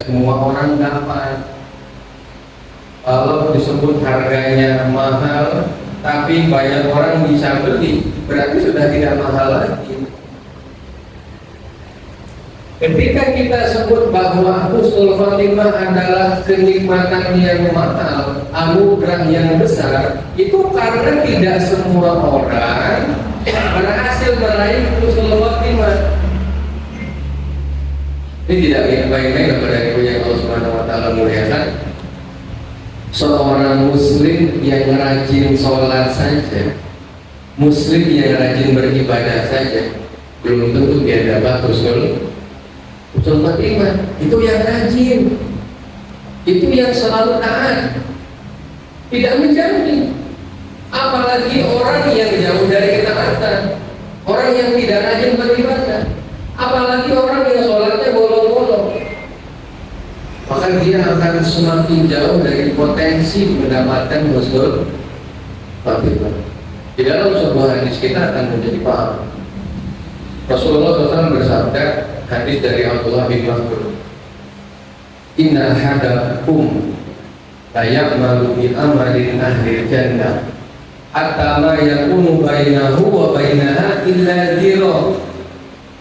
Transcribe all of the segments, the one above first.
semua orang dapat. Kalau disebut harganya mahal tapi banyak orang bisa beli, berarti sudah tidak mahal lagi. Ketika kita sebut bahwa husnul khotimah adalah kenikmatan yang mahal, anugerah yang besar, itu karena tidak semua orang berhasil meraih husnul khotimah. Ini tidak baik-baik kepada yang Allah Subhanahu wa taala muliakan. Seorang muslim yang rajin sholat saja, muslim yang rajin beribadah saja, belum tentu dia dapat husnul khotimah. Itu yang rajin, itu yang selalu taat, tidak menjamin. Apalagi orang yang jauh dari ketaatan, orang yang tidak rajin beribadah, apalagi orang yang sholatnya bolong-bolong, maka dia akan semakin jauh dari potensi mendapatkan husnul khotimah. Di dalam sebuah hadis kita akan menjadi paham. Rasulullah SAW bersabda, hadis dari Abdullah bin Mas'ud, inna hadakum la ya'malu bi amalin ahli jannah hatta ma yakunu bainahu wa bainaha illa dhira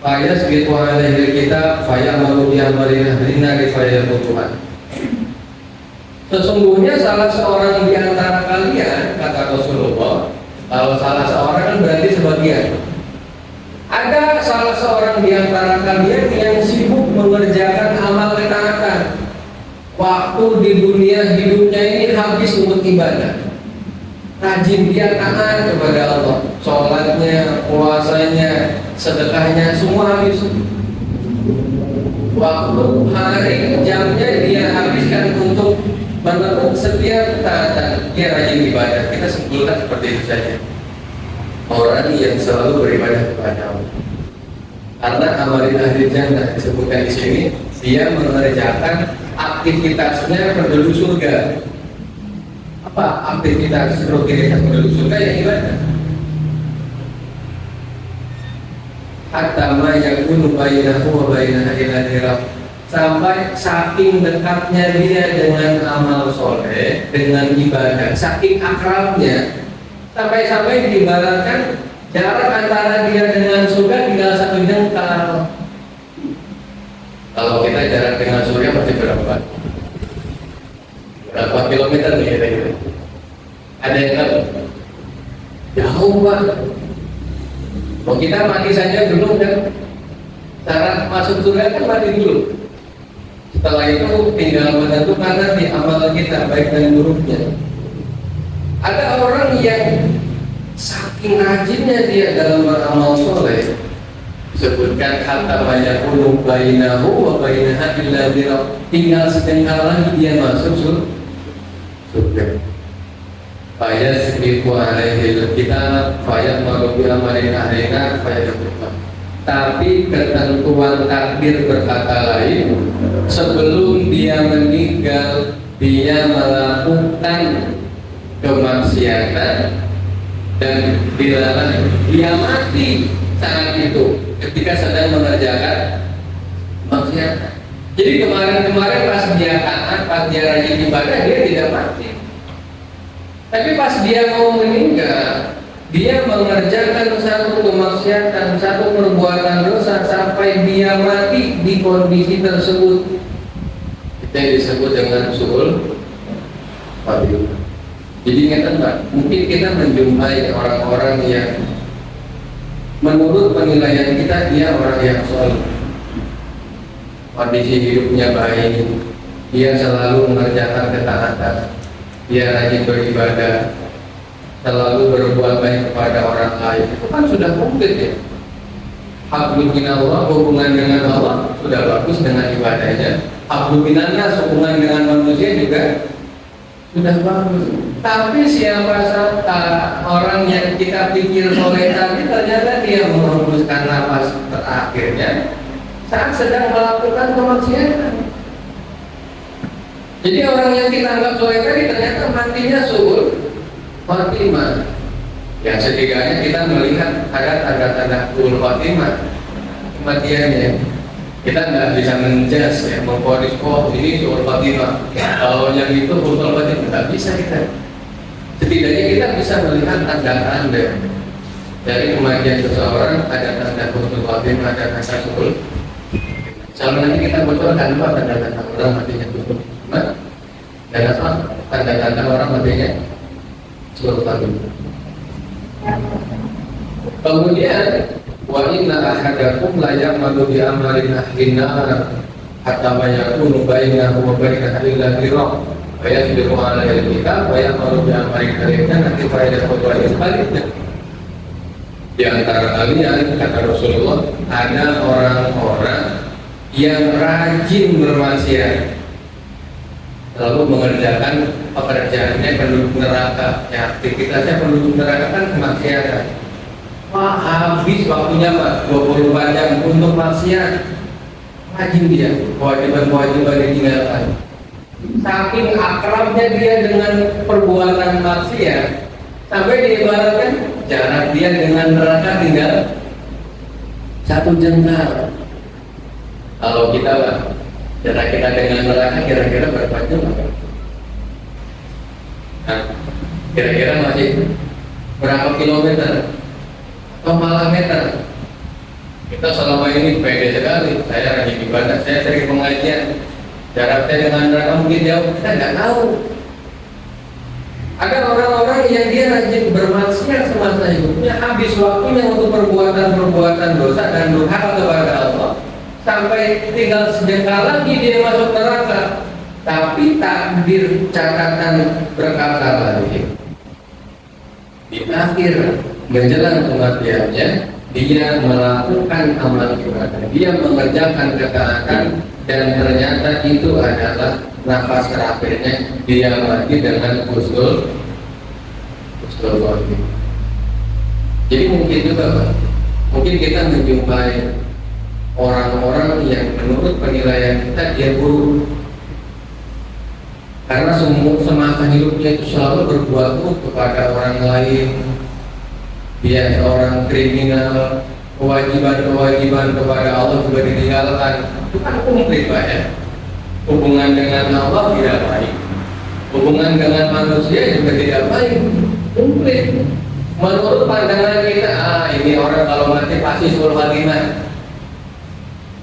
fayasbiqu alaihi alkitab fayamalu bi amalin ahli nari fayaqutuhan. Sesungguhnya salah seorang di antara kalian, kata Rasulullah, kalau salah seorang kan berarti sebagian. Ada salah seorang di antara kalian yang sibuk mengerjakan amal ketaatan. Waktu di dunia hidupnya ini habis untuk ibadah. Rajin dia taat kepada Allah. Sholatnya, puasanya, sedekahnya, semua habis. Waktu hari, jamnya dia habiskan untuk menekuk setiap ketaatan. Dia rajin ibadah. Kita simpulkan seperti itu saja. Orang yang selalu beribadah kepada Allah. Karena amalin ahli jannah disebutkan di sini, dia mengerjakan aktivitasnya penduduk surga. Apa aktivitas penduduk surga? Yang ibadah. Hatta ma yakunu bainahu wa bainaha illa dhira. Sampai saking dekatnya dia dengan amal soleh, dengan ibadah, saking akrabnya, sampai-sampai diibaratkan jarak antara dia dengan surga tinggal satu jengkal. Kalau kita jarak dengan surga masih berapa? Berapa kilometer nih kira-kira? Ada yang tahu? Jauh banget. Mau kita mati saja belum kan? Syarat masuk surga kan mati dulu. Setelah itu tinggal menentukan nanti amal kita baik dan buruknya. Ada orang yang saking rajinnya dia dalam beramal soleh, sebutkan hatta mayakunu bainahu wa bainaha illa dhira, tinggal setengah lagi dia masuk surga. Fayasbiqu alaihi alkitab fayamalu bi amalin ahlina fayadkhuluha. Tapi ketentuan takdir berkata lain, sebelum dia meninggal dia melakukan kemaksiatan dan dilarang, dia mati saat itu ketika sedang mengerjakan maksiatan. Jadi kemarin-kemarin pas dia taat, pas dia rajin ibadah, dia tidak mati. Tapi pas dia mau meninggal, dia mengerjakan satu kemaksiatan, satu perbuatan dosa sampai dia mati di kondisi tersebut. Kita disebut dengan suul khotimah. Jadi ingat Pak, mungkin kita menjumpai orang-orang yang menurut penilaian kita dia orang yang soleh, kondisi hidupnya baik, dia selalu mengerjakan ketaatan, dia rajin beribadah, selalu berbuat baik kepada orang lain. Itu kan sudah komplit ya. Hablum minallah, hubungan dengan Allah sudah bagus dengan ibadahnya. Hablum minannas, hubungan dengan manusia juga sudah bagus. Tapi siapa sangka orang yang kita pikir soleh tadi ternyata dia menghembuskan nafas terakhirnya saat sedang melakukan kemaksiatan. Jadi orang yang kita anggap soleh tadi ternyata matinya suul khotimah. Yang setidaknya kita melihat ada tanda-tanda suul khotimah kematiannya. Kita nggak bisa menjudge ya, memfonis oh ini Husnul Khotimah, kalau yang itu Husnul Khotimah, nggak bisa kita. Setidaknya kita bisa melihat tanda-tanda dari kematian seseorang, ada tanda Husnul Khotimah, ada tanda Husnul. Kalau nanti kita bocorkan apa tanda-tanda orang matinya Husnul Khotimah dan apa tanda-tanda orang matinya Husnul Khotimah. Kemudian wa inna ahadakum la ya'malu bi amalin ahlin nar hatta ma yakunu bainahu wa bainaha illa dirham wa yasbiru ala al-kitab wa ya'malu bi amalin ahlin nanti faedah kedua sebaliknya. Di antara kalian, kata Rasulullah, ada orang-orang yang rajin bermaksiat lalu mengerjakan pekerjaannya penduduk neraka. Ya, aktivitasnya penduduk neraka kan kemaksiatan. Wah, habis waktunya Pak 24 jam untuk maksiat. Rajin dia, kewajiban-kewajiban ditinggalkan. Saking akrabnya dia dengan perbuatan maksiat, sampai diibaratkan jarak dia dengan neraka tinggal 1 jengkal. Kalau kita Pak, jarak kita dengan neraka kira-kira berapa jam? Nah, kira-kira masih berapa kilometer? Atau malah meter. Kita selama ini pede sekali. Saya rajin ibadah, saya sering pengajian. Jarak saya dengan neraka mungkin jauh, kita nggak tahu. Ada orang-orang yang dia rajin bermaksiat semasa hidupnya, habis waktunya untuk perbuatan-perbuatan dosa dan durhaka kepada Allah, sampai tinggal sejengkal lagi dia masuk neraka. Tapi takdir catatan berkata lagi, di akhir menjelang kematiannya dia melakukan amal ibadah, dia mengerjakan ketaatan, dan ternyata itu adalah nafas terakhirnya, dia mati dengan husnul khotimah. Jadi mungkin juga Pak, mungkin kita menjumpai orang-orang yang menurut penilaian kita dia buruk karena semasa hidupnya itu selalu berbuat buruk kepada orang lain. Dia seorang kriminal, kewajiban-kewajiban kepada Allah juga ditinggalkan. Itu kan komplit Pak ya. Hubungan dengan Allah tidak baik, hubungan dengan manusia juga tidak baik, komplit. Menurut pandangan kita, ini orang kalau mati pasti Husnul Khotimah.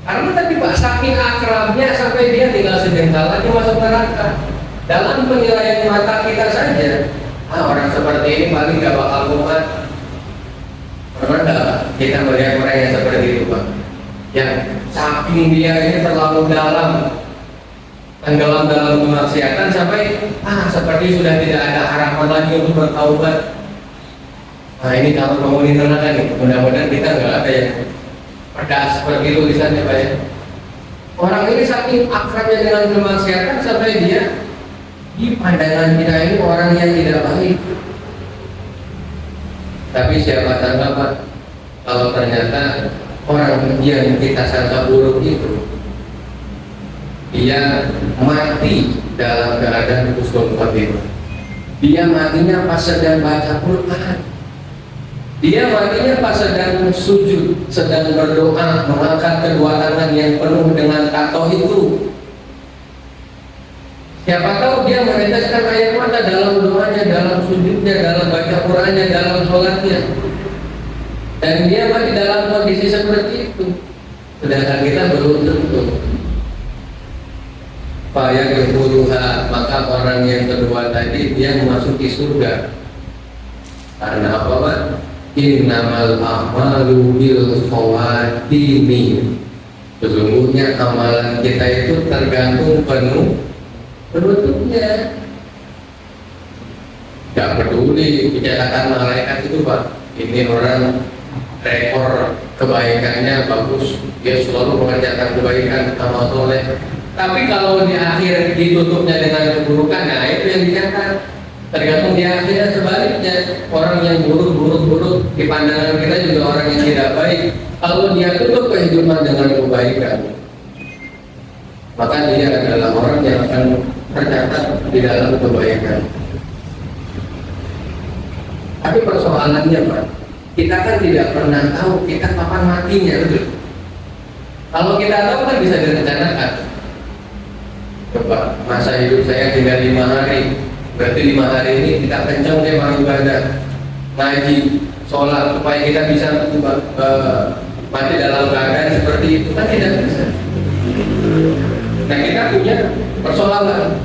Karena tadi Pak, saking akrabnya sampai dia tinggal sejengkal lagi masuk neraka. Dalam penilaian mata kita saja, orang seperti ini paling gak bakal kuat. Pernah kita melihat orang yang seperti itu Pak, yang saking dia ini terlalu dalam, tenggelam dalam kemaksiatan sampai seperti sudah tidak ada harapan lagi untuk bertaubat. Nah ini kalau ngomongin neraka nih, mudah-mudahan kita nggak ada yang pedas seperti tulisannya Pak ya. Orang ini saking akrabnya dengan kemaksiatan sampai dia di pandangan kita ini orang yang tidak baik. Tapi siapa sangka Pak, kalau ternyata orang yang kita sangka buruk itu dia mati dalam keadaan husnul khotimah. Dia matinya pas sedang baca Quran. Dia matinya pas sedang sujud, sedang berdoa, mengangkat kedua tangan yang penuh dengan tato itu. Siapa tahu dia meneteskan air mata dalam doanya, dalam sujudnya, dalam baca Qurannya, dalam sholatnya, dan dia mati dalam kondisi seperti itu. Sedangkan kita belum tentu. Faya kebuluha, maka orang yang kedua tadi dia memasuki surga. Karena apa Pak? Innamal a'malu bil khawatimi. Sesungguhnya amalan kita itu tergantung penutupnya. Gak peduli catatan malaikat itu Pak, ini orang rekor kebaikannya bagus, dia selalu mengerjakan kebaikan amal soleh. Tapi kalau di akhir ditutupnya dengan keburukan, nah itu yang dicatat. Tergantung di akhirnya sebaliknya, orang yang buruk di pandangan kita juga orang yang tidak baik. Kalau dia tutup kehidupan dengan kebaikan, maka dia adalah orang yang akan tercatat di dalam kebaikan. Tapi persoalannya Pak, kita kan tidak pernah tahu kita kapan matinya, betul? Kalau kita tahu kan bisa direncanakan. Coba masa hidup saya tinggal 5 hari, berarti 5 hari ini kita kencang deh ibadah, ngaji, sholat supaya kita bisa mati dalam keadaan seperti itu kan tidak bisa. Nah kita punya persoalan.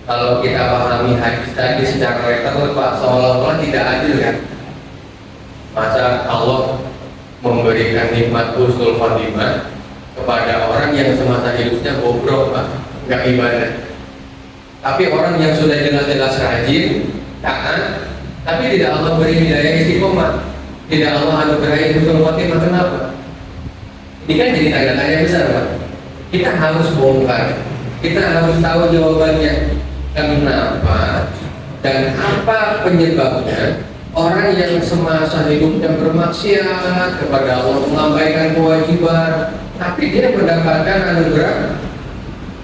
Kalau kita pahami hadis tadi secara literal, Pak, seolah-olah tidak adil kan? Masa Allah memberikan nikmat husnul khotimah kepada orang yang semasa hidupnya bobrok, Pak, nggak ibadah. Tapi orang yang sudah jelas-jelas rajin, taat, tapi tidak Allah beri hidayah istiqomah, tidak Allah anugerahi husnul khotimah. Kenapa? Ini kan jadi tanda tanya besar, Pak. Kita harus bongkar, kita harus tahu jawabannya. Kenapa dan apa penyebabnya orang yang semasa hidupnya bermaksiat kepada Allah, mengabaikan kewajiban, tapi dia mendapatkan anugerah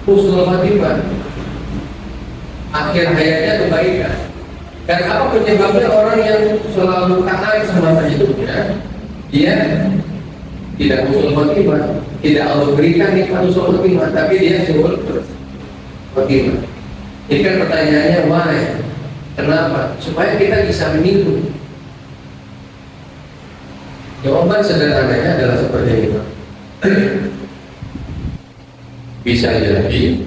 husnul khotimah, akhir hayatnya kebaikan. Dan apa penyebabnya orang yang selalu taat semasa hidupnya, dia tidak husnul khotimah, tidak Allah berikan nikmat husnul khotimah, tapi dia suul khotimah. Ini kan pertanyaannya why? Kenapa? Supaya kita bisa meniru. Jawaban sederhananya adalah seperti ini, Pak. Bisa jadi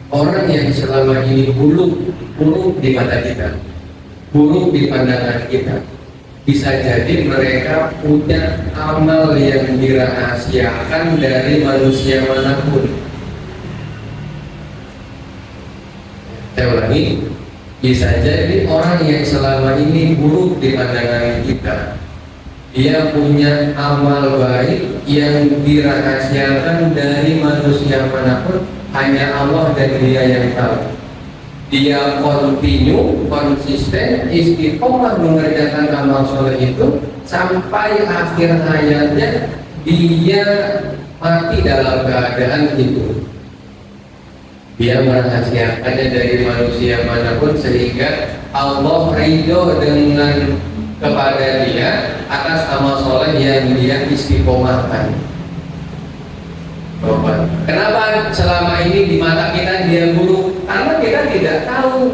orang yang selama ini buruk di mata kita, buruk di pandangan kita, bisa jadi mereka punya amal yang dirahasiakan dari manusia manapun. Saya ulangi, bisa jadi orang yang selama ini buruk di pandangan kita, dia punya amal baik yang dirahasiakan dari manusia manapun, hanya Allah dan dia yang tahu. Dia konsisten, istiqomah mengerjakan amal soleh itu sampai akhir hayatnya dia mati dalam keadaan itu. Dia merahasiakannya dari manusia manapun sehingga Allah ridho dengan kepada dia atas amal soleh yang dia istiqomahkan. Kenapa selama ini di mata kita dia buruk? Karena kita tidak tahu,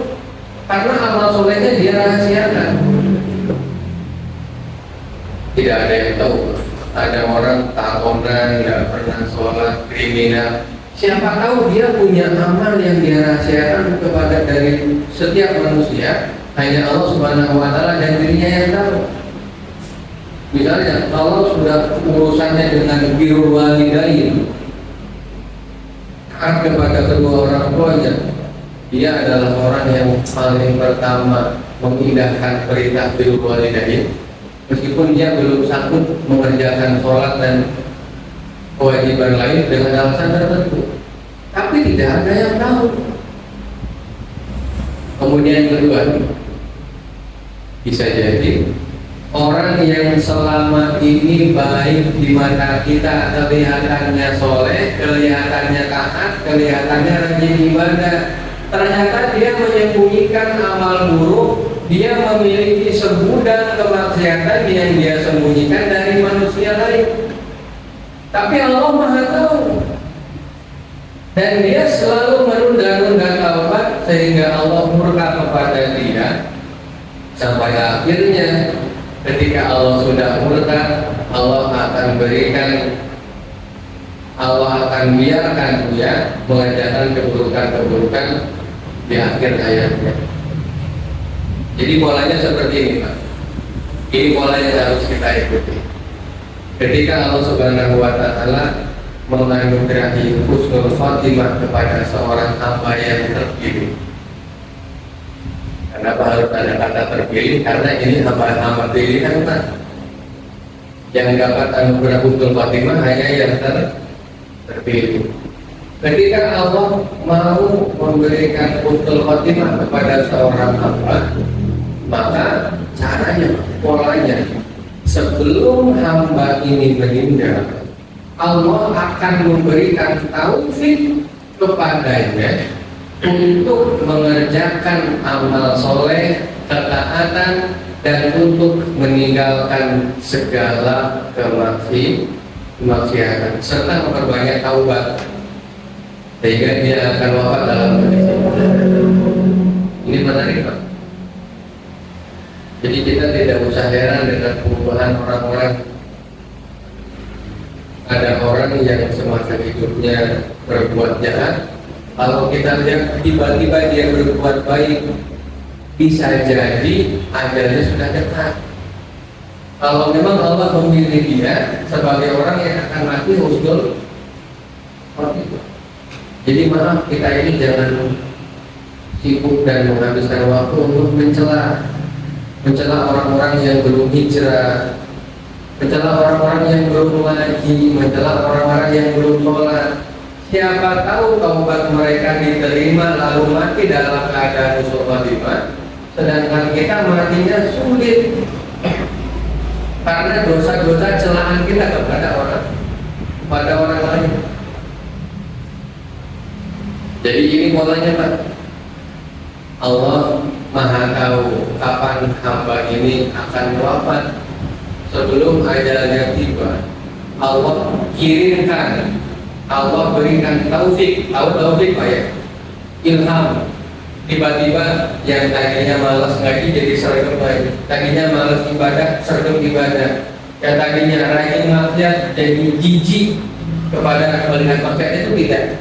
karena amal solehnya dia rahasiakan. Tidak ada yang tahu. Ada orang takonan, nggak pernah sholat, kriminal. Siapa tahu dia punya amal yang dirahasiakan kepada dari setiap manusia, hanya Allah Subhanahu wa Ta'ala dan dirinya yang tahu. Misalnya, kalau sudah urusannya dengan birrul walidain, taat kepada kedua orang tuanya, dia adalah orang yang paling pertama mengindahkan perintah birrul walidain, meskipun dia belum sanggup mengerjakan sholat dan kewajiban lain dengan alasan tertentu, tapi tidak ada yang tahu. Kemudian kedua, bisa jadi orang yang selama ini baik di mata kita, kelihatannya soleh, kelihatannya taat, kelihatannya rajin ibadah, ternyata dia menyembunyikan amal buruk, dia memiliki segudang kemaksiatan yang dia sembunyikan dari manusia lain. Tapi Allah Maha tahu, dan dia selalu menunda-nunda taubat sehingga Allah murka kepada dia, sampai akhirnya ketika Allah sudah murka, Allah akan biarkan dia mengerjakan keburukan-keburukan di akhir hayatnya. Jadi polanya seperti ini, Pak. Ini polanya yang harus kita ikuti. Ketika Allah Subhanahu wa Ta'ala menganugerahi husnul khotimah kepada seorang hamba yang terpilih. Kenapa harus ada kata terpilih? Karena ini hamba-hamba pilihan, Pak. Yang dapat anugerah husnul khotimah hanya yang terpilih. Ketika Allah mau memberikan husnul khotimah kepada seorang hamba, maka caranya, polanya, sebelum hamba ini meninggal, Allah akan memberikan taufik kepadanya untuk mengerjakan amal soleh, ketaatan, dan untuk meninggalkan segala kemaksiatan serta memperbanyak taubat sehingga dia akan wafat dalam kondisi ini menarik Pak. Jadi kita tidak usah heran dengan perubahan orang-orang. Ada orang yang semasa hidupnya berbuat jahat, kalau kita lihat tiba-tiba dia berbuat baik, bisa jadi ajalnya sudah dekat. Kalau memang Allah memilih dia sebagai orang yang akan mati husnul khotimah. Jadi maaf, kita ini jangan sibuk dan menghabiskan waktu untuk mencela orang-orang yang belum hijrah, mencela orang-orang yang belum ngaji, mencela orang-orang yang belum sholat. Siapa tahu taubat mereka diterima lalu mati dalam keadaan husnul khotimah, sedangkan kita matinya sulit karena dosa-dosa celaan kita kepada orang lain. Jadi ini polanya Pak. Allah Maha tahu kapan hamba ini akan wafat. Sebelum ajalnya tiba, Allah kirimkan, Allah berikan taufik. Tahu taufik Pak ya? Ilham. Tiba-tiba yang tadinya malas ngaji jadi sergap lagi, tadinya malas ibadah sergap ibadah, yang tadinya rajin maksiat jadi jijik kepada melihat maksiat itu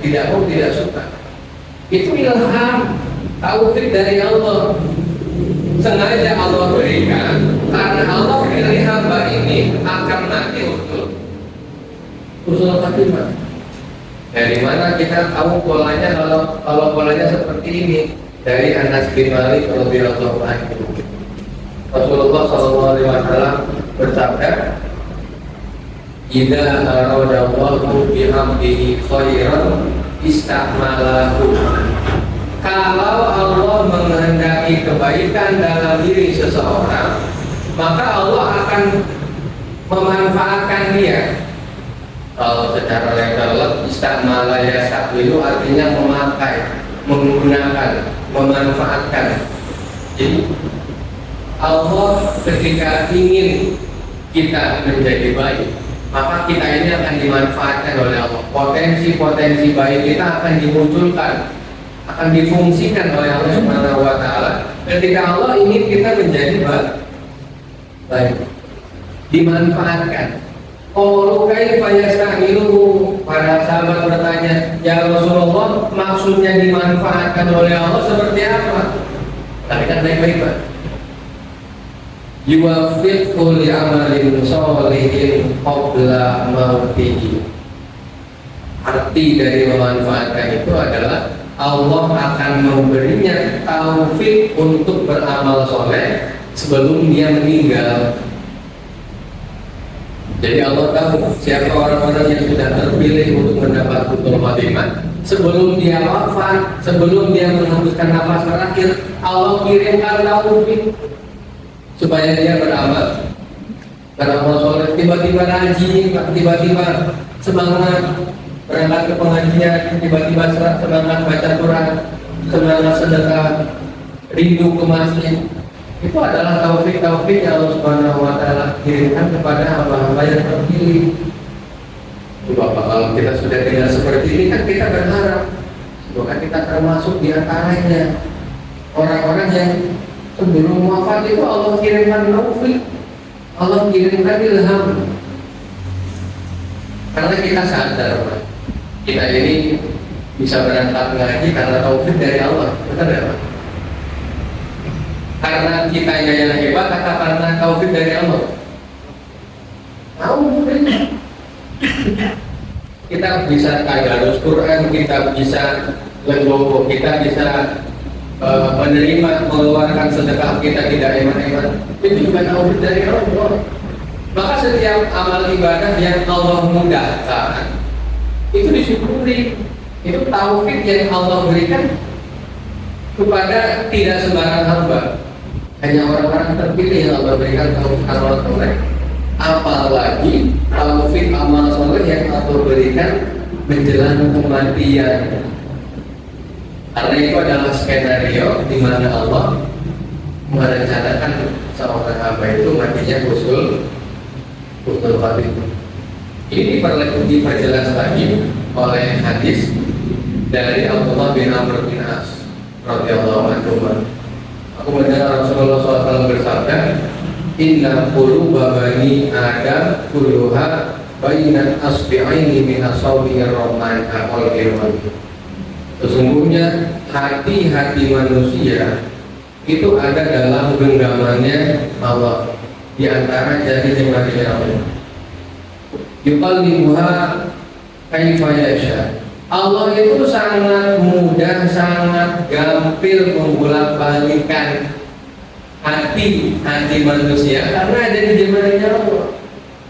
tidak mau, tidak suka. Itu ilham, taufik dari Allah. Sengaja Allah berikan karena Allah pilih hamba ini akan mati untuk husnul khotimah. Dari mana kita tahu polanya? Kalau polanya seperti ini, dari Anas bin Malik radhiyallahu anhu. Rasulullah SAW bersabda, "Idza aradallahu bihamdihi khairan ista'malahu." Kalau Allah menghendaki kebaikan dalam diri seseorang, maka Allah akan memanfaatkan dia. Kalau secara legal istamala yasta'milu artinya memakai, menggunakan, memanfaatkan. Jadi Allah ketika ingin kita menjadi baik, maka kita ini akan dimanfaatkan oleh Allah. Potensi-potensi baik kita akan dimunculkan, akan difungsikan oleh Allah Subhanahu wa taala. Ketika Allah ingin kita menjadi baik, dimanfaatkan. Qalu kaifa yasta'miluhu? Para sahabat bertanya, "Ya Rasulullah, maksudnya dimanfaatkan oleh Allah seperti apa?" Tapi kan baik-baik Pak. Yuwaffiqhu li'amalin sholihin qabla mautihi. Arti dari memanfaatkan itu adalah Allah akan memberinya taufik untuk beramal soleh sebelum dia meninggal. Jadi Allah tahu siapa orang-orang yang sudah terpilih untuk mendapat husnul khotimah sebelum dia wafat, sebelum dia menghembuskan nafas terakhir, Allah kirimkan taufik supaya dia beramal soleh. Tiba-tiba rajin, tiba-tiba semangat berangkat ke pengajian, tiba-tiba semangat baca Quran, semangat sedekah, rindu ke masjid. Itu adalah taufik-taufik yang Allah Subhanahu wa taala kirimkan kepada hamba-hamba yang terpilih. Bapak, kalau kita sudah tinggal seperti ini kan kita berharap semoga kita termasuk di antaranya orang-orang yang sebelum wafat itu Allah kirimkan taufik, Allah kirimkan ilham. Karena kita sadar, kita ini bisa berangkat ngaji karena taufik dari Allah, benar ya Pak? Karena kita yang hebat atau karena taufik dari Allah? Tahu kita bisa tadarus Quran, kita bisa legowo, kita bisa menerima, mengeluarkan sedekah, kita tidak hemat-hemat. Itu juga taufik dari Allah. Maka setiap amal ibadah yang Allah mudahkan itu disyukuri. Itu taufik yang Allah berikan kepada tidak sembarang hamba. Hanya orang-orang terpilih yang Allah berikan taufik amal soleh. Apalagi taufik amal soleh yang Allah berikan menjelang kematian. Karena itu adalah skenario di mana Allah merencanakan seorang hamba itu matinya husnul khotimah. Ini diperjelas lagi oleh hadis dari Abdullah bin Amr bin As radhiyallahu anhu. Aku mendengar Rasulullah SAW bersabda, Inna quluba bani Adam kulluha bainal asbi'aini min asabi'ir rahman aqal irwan. Sesungguhnya hati-hati manusia itu ada dalam genggamannya Allah, di antara jari-jari Allah. Yuqallibuha kaifa yasha. Allah itu sangat mudah, sangat gampil membolak-balikan hati manusia karena ada di jemarinya Allah,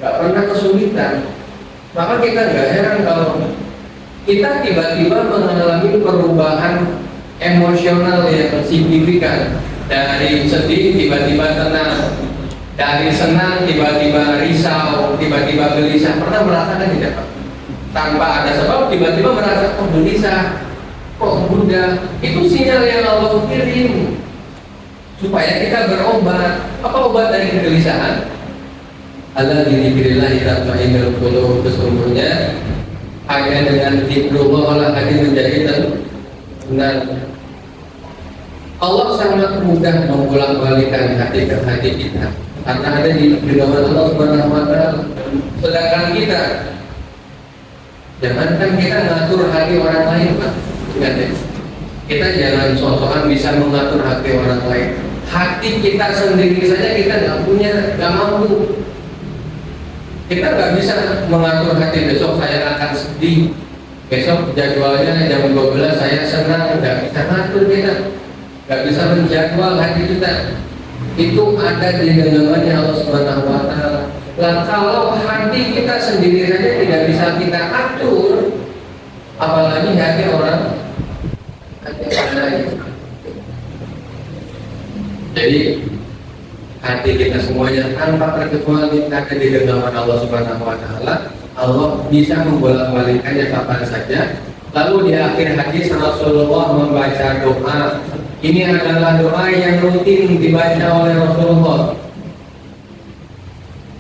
nggak pernah kesulitan. Maka kita nggak heran kalau kita tiba-tiba mengalami perubahan emosional yang signifikan, dari sedih tiba-tiba tenang, dari senang tiba-tiba risau, tiba-tiba gelisah. Pernah merasakan tidak Pak? Tanpa ada sebab tiba-tiba merasa kok gelisah, kok bunda. Itu sinyal yang Allah kirim supaya kita berobat. Apa obat dari kegelisahan? Ala dzikrillah tatma'innul qulub. Sesungguhnya hanya dengan zikrullah Allah hati menjadi tenang. Allah sangat mudah membolak-balikan hati ke hati kita karena ada di genggaman Allah Subhanahu wa Ta'ala. Sedangkan jangankan kita ngatur hati orang lain, Pak. Ingat ya, kita jangan sok-sokan bisa mengatur hati orang lain. Hati kita sendiri saja kita nggak mampu. Kita nggak bisa mengatur hati. Besok saya akan sedih, besok jadwalnya jam 12 saya senang. Nggak bisa ngatur kita, nggak bisa menjadwal hati kita. Itu ada di genggamannya Allah Subhanahu wa Ta'ala. Nah, kalau hati kita sendiri saja tidak bisa kita atur, apalagi hati orang lain. Jadi hati kita semuanya tanpa terkecuali ada di genggaman Allah Subhanahu wa Ta'ala. Allah bisa membolak-balikkannya kapan saja. Lalu di akhir hadis Rasulullah membaca doa. Ini adalah doa yang rutin dibaca oleh Rasulullah.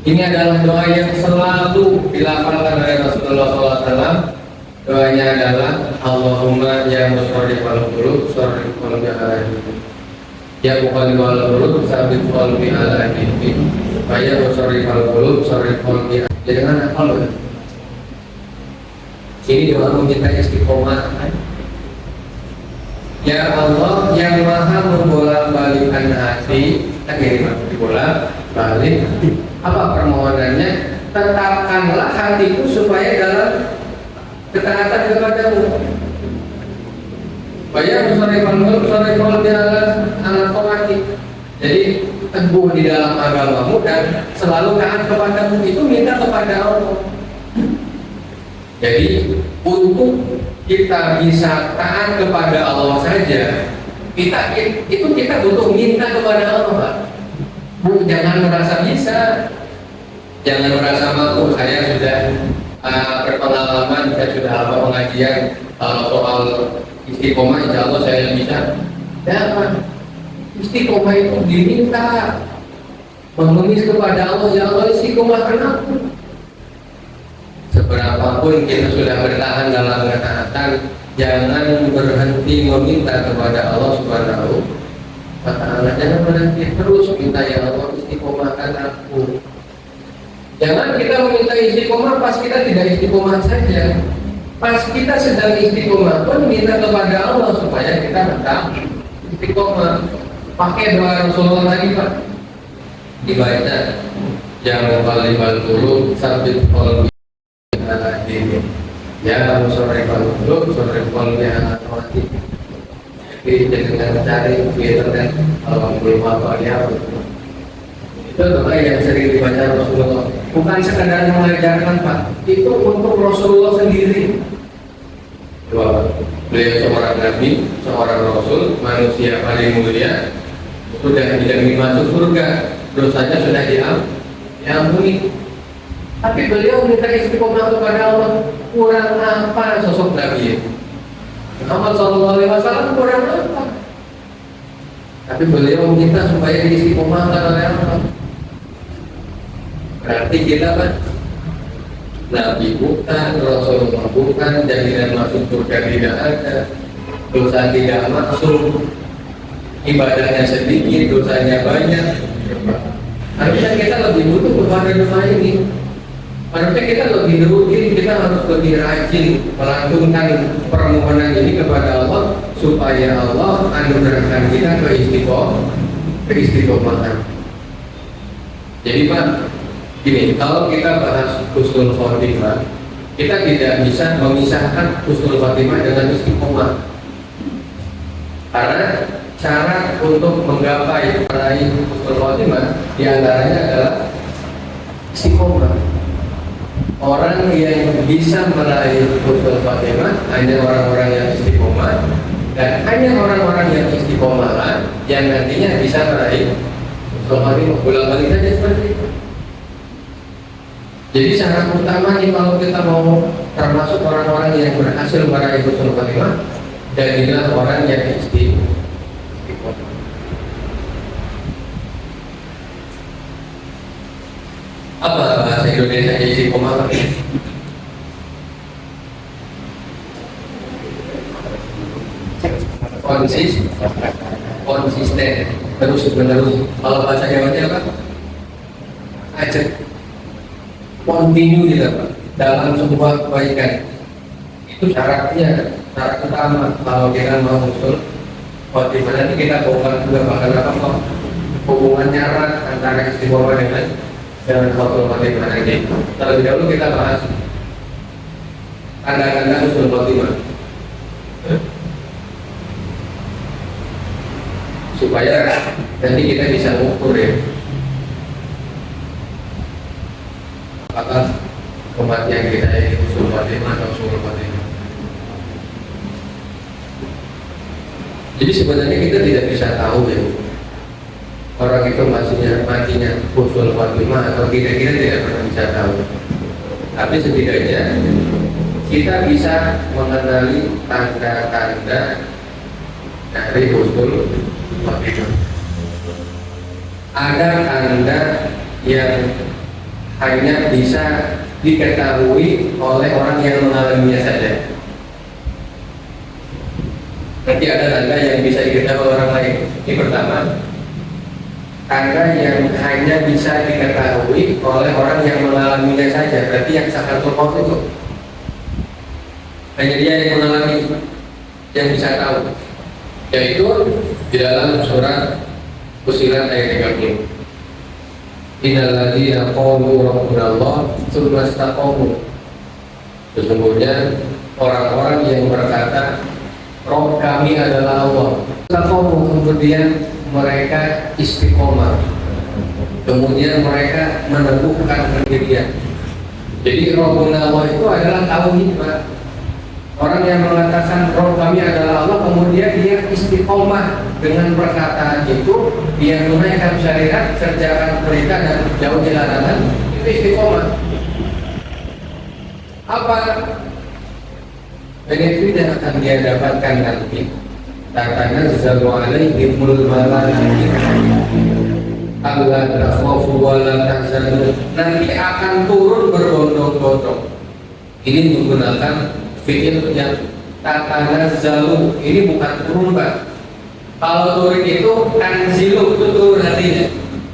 Ini adalah doa yang selalu dilafalkan oleh Rasulullah SAW. Doanya adalah Allahumma ya musyrifal qulub syrif qalbi ala dinik, ya muqallibal qulub tsabbit qalbi ala dinik, ya musyrifal qulub syrif qalbi. Jangan hafal. Ini doa meminta istiqomah. Ya Allah yang maha membolak-balikkan hati, ini dibolak-balik. Apa permohonannya? Tetapkanlah hatiku supaya dalam ketaatan kepadamu. Bayar musyrifal di ala qawati. Jadi teguh di dalam agamamu dan selalu taat kepadamu, itu minta kepada Allah. Jadi untuk kita bisa taat kepada Allah saja, kita butuh minta kepada Allah, Pak. Jangan merasa bisa, jangan merasa mampu. Saya sudah berpengalaman, saya sudah hafal pengajian. Kalau soal istiqomah, insya Allah saya bisa. Jangan. Istiqomah itu diminta, mengemis kepada Allah. Ya Allah, istiqomahkan aku. Seberapapun kita sudah bertahan dalam ketaatan, jangan berhenti meminta kepada Allah Subhanahu wa Ta'ala. Jangan berhenti, terus minta, ya Allah istiqomahkan aku. Jangan kita meminta istiqomah pas kita tidak istiqomah saja. Pas kita sedang istiqomah pun minta kepada Allah supaya kita tetap istiqomah. Pakai doa Rasulullah lagi, Pak. Dibaca, jangan muqallibal qulub tsabbit qalbi ala dinik, ya musyrifal qulub syrif qalbi ala taatik. Jadi dengan cari di internet kalau belum apa ya, itu doa yang sering dibaca Rasulullah. Bukan sekadar mengajarkan, Pak, itu untuk Rasulullah sendiri. Beliau seorang nabi, seorang rasul, manusia paling mulia, sudah dijamin masuk surga, dosanya sudah diampuni. Tapi beliau minta istiqomah kepada Allah. Kurang apa sosok nabi? Muhammad SAW kurang apa? Tapi beliau minta supaya diistiqomahkan oleh Allah. Berarti kita, Pak, Nabi bukan, Rasulullah bukan, jaminan masuk surga tidak ada, dosa tidak masuk, ibadahnya sedikit, dosanya banyak. Harusnya kita lebih butuh kepada doa ini. Harusnya kita lebih rutin, kita harus lebih rajin melantunkan permohonan ini kepada Allah supaya Allah anugerahkan kita keistiqomahan. Jadi Pak, gini, kalau kita bahas husnul khotimah, kita tidak bisa memisahkan husnul khotimah dengan istiqomah. Karena cara untuk menggapai meraih husnul khotimah diantaranya adalah istiqomah. Orang yang bisa meraih husnul khotimah hanya orang-orang yang istiqomah, dan hanya orang-orang yang istiqomah yang nantinya bisa meraih husnul khotimah. Ulang-ulang saja seperti itu. Jadi syarat utama nih kalau kita mau termasuk orang-orang yang berhasil meraih husnul khotimah, jadilah orang yang istiqomah. Apa bahasa Indonesia istiqomah? Konsisten, terus menerus. Kalau bahasa Jawanya apa? Ajak, continue gitu Pak, dalam sebuah kebaikan. Itu syaratnya, syarat utama kalau kita mau usul khotimah. Nanti kita bongkar juga bakal apa kok hubungannya erat antara istiqomah dengan husnul khotimah nanti. Terlebih dahulu kita bahas tanda-tanda husnul khotimah supaya nanti kita bisa mengukur ya apakah kematian kita ini husnul khotimah atau su'ul khotimah. Jadi sebenarnya kita tidak bisa tahu ya orang itu matinya husnul khotimah atau tidak, kita tidak pernah bisa tahu. Tapi setidaknya kita bisa mengenali tanda-tanda dari husnul khotimah. Ada tanda yang hanya bisa diketahui oleh orang yang mengalaminya saja. Nanti ada tanda yang bisa diketahui orang lain. Ini pertama, tanda yang hanya bisa diketahui oleh orang yang mengalaminya saja. Berarti yang sakaratul maut itu hanya dia yang mengalami, yang bisa tahu. Yaitu di dalam surat Fussilat ayat 30. Innal ladzina qalu rabbuna Allah tsumma istaqamu. Sesungguhnya orang-orang yang berkata Rob kami adalah Allah, kemudian mereka istiqomah, kemudian mereka meneguhkan pendirian. Jadi Rabbuna Allah itu adalah tauhid Pak. Orang yang mengatakan Rob kami adalah Allah, kemudian dia istiqomah dengan perkataan itu, dia tunaikan syariat, kerjakan perintah dan jauhi larangan, itu istiqomah. Apa benefit yang akan dia dapatkan nanti? Tatanazzalu alaihimul malaikatu alla takhafu wa la tahzanu. Nanti akan turun berbondong-bondong. Ini menggunakan fi'il yang tatanazzalu. Ini bukan turun Pak. Kalau turun itu tanzilu, itu turun artinya.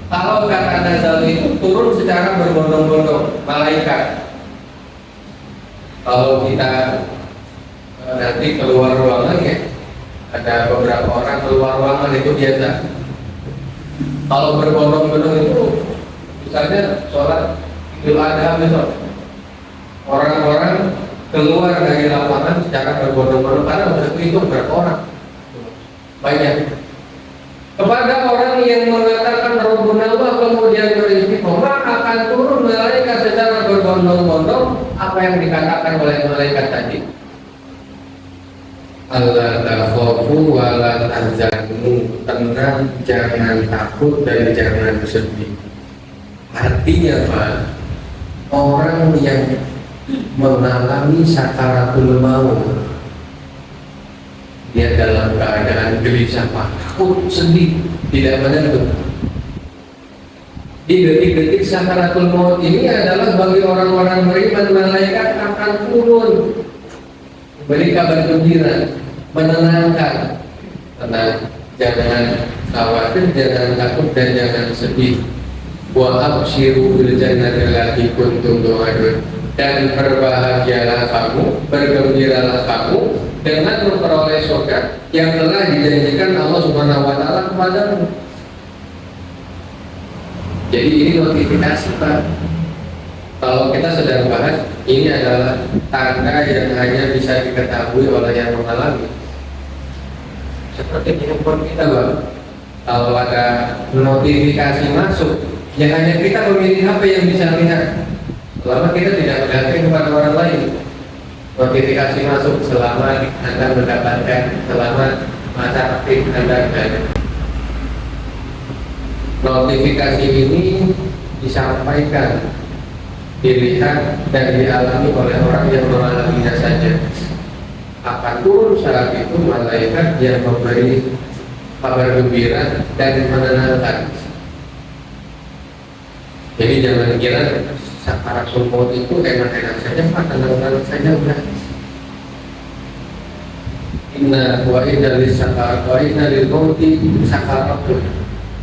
Kalau tatanazzalu itu turun secara berbondong-bondong, malaikat. Kalau kita nanti keluar ruangan ya, ada beberapa orang keluar ruangan itu biasa. Kalau berbondong-bondong itu misalnya sholat Idul Adha besok, orang-orang keluar dari lapangan secara berbondong-bondong karena udah hitung berapa orang, banyak. Kepada orang yang mengatakan Rabbuna Allah kemudian beristiqomah akan turun malaikat secara berbondong-bondong. Apa yang dikatakan oleh malaikat tadi? Allah takhafu wa la tahzanu, tenang, jangan takut dan jangan sedih. Artinya Pak, orang yang mengalami sakaratul maut dia dalam keadaan gelisah Pak, takut, sedih, tidak menentu. di detik-detik sakaratul maut ini adalah bagi orang-orang beriman, malaikat akan turun beri kabar gembira, menenangkan. Tenang, jangan khawatir, jangan takut, dan jangan sedih. Wa absyiru bil jannati allati kuntum tu'adun, dan berbahagialah kamu, bergembiralah kamu dengan memperoleh surga yang telah dijanjikan Allah Subhanahu wa taala kepadamu. Jadi ini notifikasi, Pak. Kalau kita sedang bahas, ini adalah tanda yang hanya bisa diketahui oleh yang mengalami. Seperti handphone kita, Bang. Kalau ada notifikasi masuk, ya hanya kita pemilik HP yang bisa lihat. Selama kita tidak bergantung kepada orang lain. Notifikasi masuk, selama Anda mendapatkan, selama masa aktif Anda berada. Notifikasi ini disampaikan, dilihat, dan dialami oleh orang yang mengalaminya saja. Akan turun saat itu malaikat yang memberi kabar gembira dan menenangkan. Jadi jangan kira sakaratul maut itu enak-enak saja, Pak, tenang-tenang saja udah. Inna wa inna lis sakarat wa inna lil mauti sakaratul.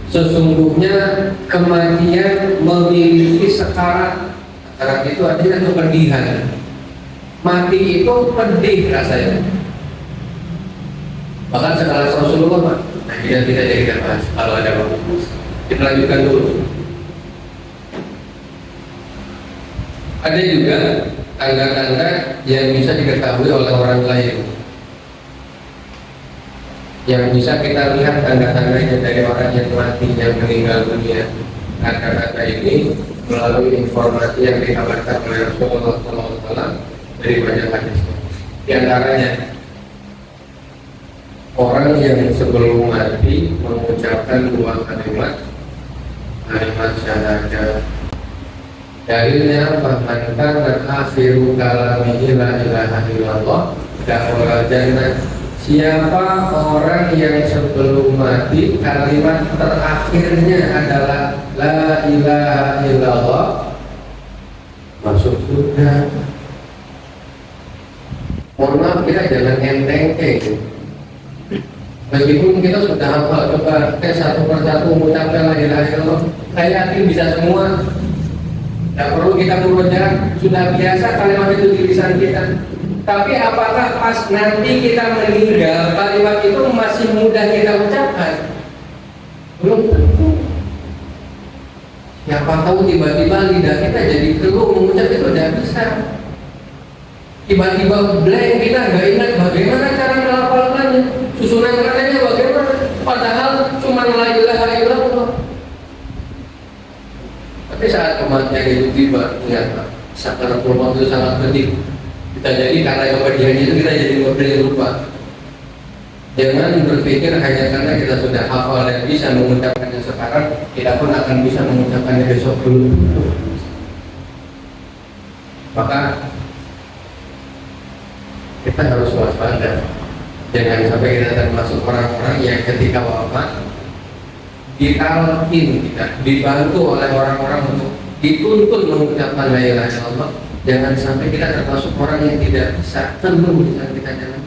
Sesungguhnya kematian memiliki sekarat. Sekarat itu artinya kepedihan. Mati itu pedih rasanya. Bahkan sekelas Rasulullah, Pak. Nah, kita jadi bahas kalau ada waktu. Kita lanjutkan dulu. Ada juga tanda-tanda yang bisa diketahui oleh orang lain, yang bisa kita lihat tanda-tandanya dari orang yang mati, yang meninggal dunia. Tanda-tanda ini melalui informasi yang dikabarkan oleh Rasulullah SAW dari banyak hadis. Di antaranya, orang yang sebelum mati mengucapkan dua kalimat syahadat. Dalilnya apa? Man kana akhiru kalamihi la ilaha illallah dakhala jannah. Siapa orang yang sebelum mati kalimat terakhirnya adalah la ilaha illallah, masuk surga. Mohon maaf, kita jangan enteng-enteng. Meskipun kita sudah hafal, coba satu persatu mengucapkan la ilaha illallah, saya yakin bisa semua. Tidak perlu kita berujar, sudah biasa kalimat itu di lisan kita. Tapi apakah pas nanti kita meninggal kalimat itu masih mudah kita ucapkan? Belum tentu. Siapa tahu tiba-tiba lidah kita jadi keluh mengucap itu tidak bisa. Tiba-tiba blank, kita nggak ingat bagaimana cara melafalkannya, susunan katanya bagaimana. Padahal cuma la ilaha illallah. Tapi saat kematian itu tiba, ingat Pak, sakaratul maut itu sangat penting. Kita jadi karena kepedihan itu kita jadi mudah lupa. Jangan berpikir hanya karena kita sudah hafal dan bisa mengucapkannya sekarang, kita pun akan bisa mengucapkannya besok dulu. Maka kita harus waspada. Jangan sampai kita termasuk orang-orang yang ketika wafat ditalkin, kita dibantu oleh orang-orang untuk dituntun mengucapkan la ilaha illallah. Jangan sampai kita termasuk orang yang tidak bisa tentu bisa kita jalan.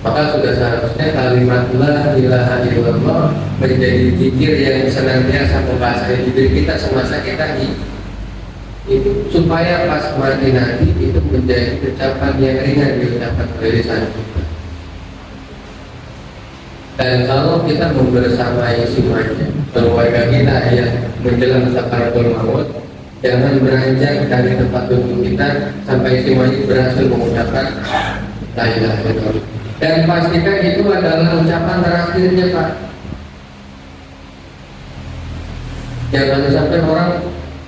Maka sudah seharusnya kalimat la ilaha illallah menjadi zikir yang senantiasa membasahi diri kita semasa kita itu, supaya pas mati nanti itu menjadi ucapan yang ringan diucapkan oleh lisan kita. Dan kalau kita membersamai semuanya, keluarga kita yang menjelang sakaratul maut, jangan beranjak dari tempat duduk kita sampai semuanya berhasil mengucapkan la ilaha illallah. Dan pastikan itu adalah ucapan terakhirnya, Pak. Jangan sampai orang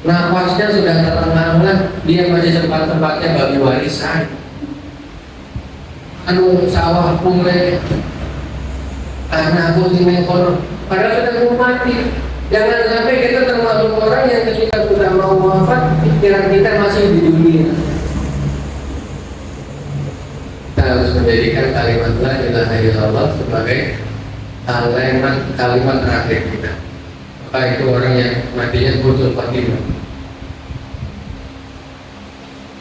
nafasnya sudah terengah-engah, dia masih sempat-sempatnya bagi warisan. Anu sawah pule anakku si mengkono, padahal sudah mau mati. Jangan sampai kita termasuk orang yang ketika sudah mau wafat, pikiran kita masih di dunia. Kita harus menjadikan kalimat la ilaha illallah sebagai kalimat terakhir kita. maka itu orang yang matinya husnul khotimah.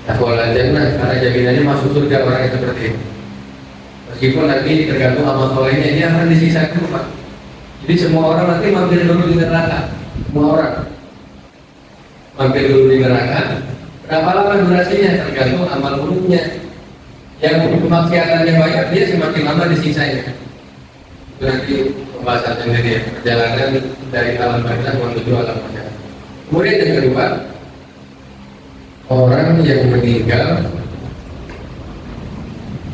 Dakhala jannah, karena jaminannya masuk surga orang yang seperti itu. Meskipun nanti tergantung amal solehnya, dia akan disiksa dulu Pak. Jadi semua orang nanti mampir dulu di neraka. Semua orang mampir dulu di neraka. Berapa lama durasinya tergantung amal buruknya. Yang kemaksiatannya banyak, dia semakin lama disiksanya. Itu nanti pembahasan sendiri ya, perjalanan dari alam barzakh menuju alam barzakh. Kemudian yang kedua, orang yang meninggal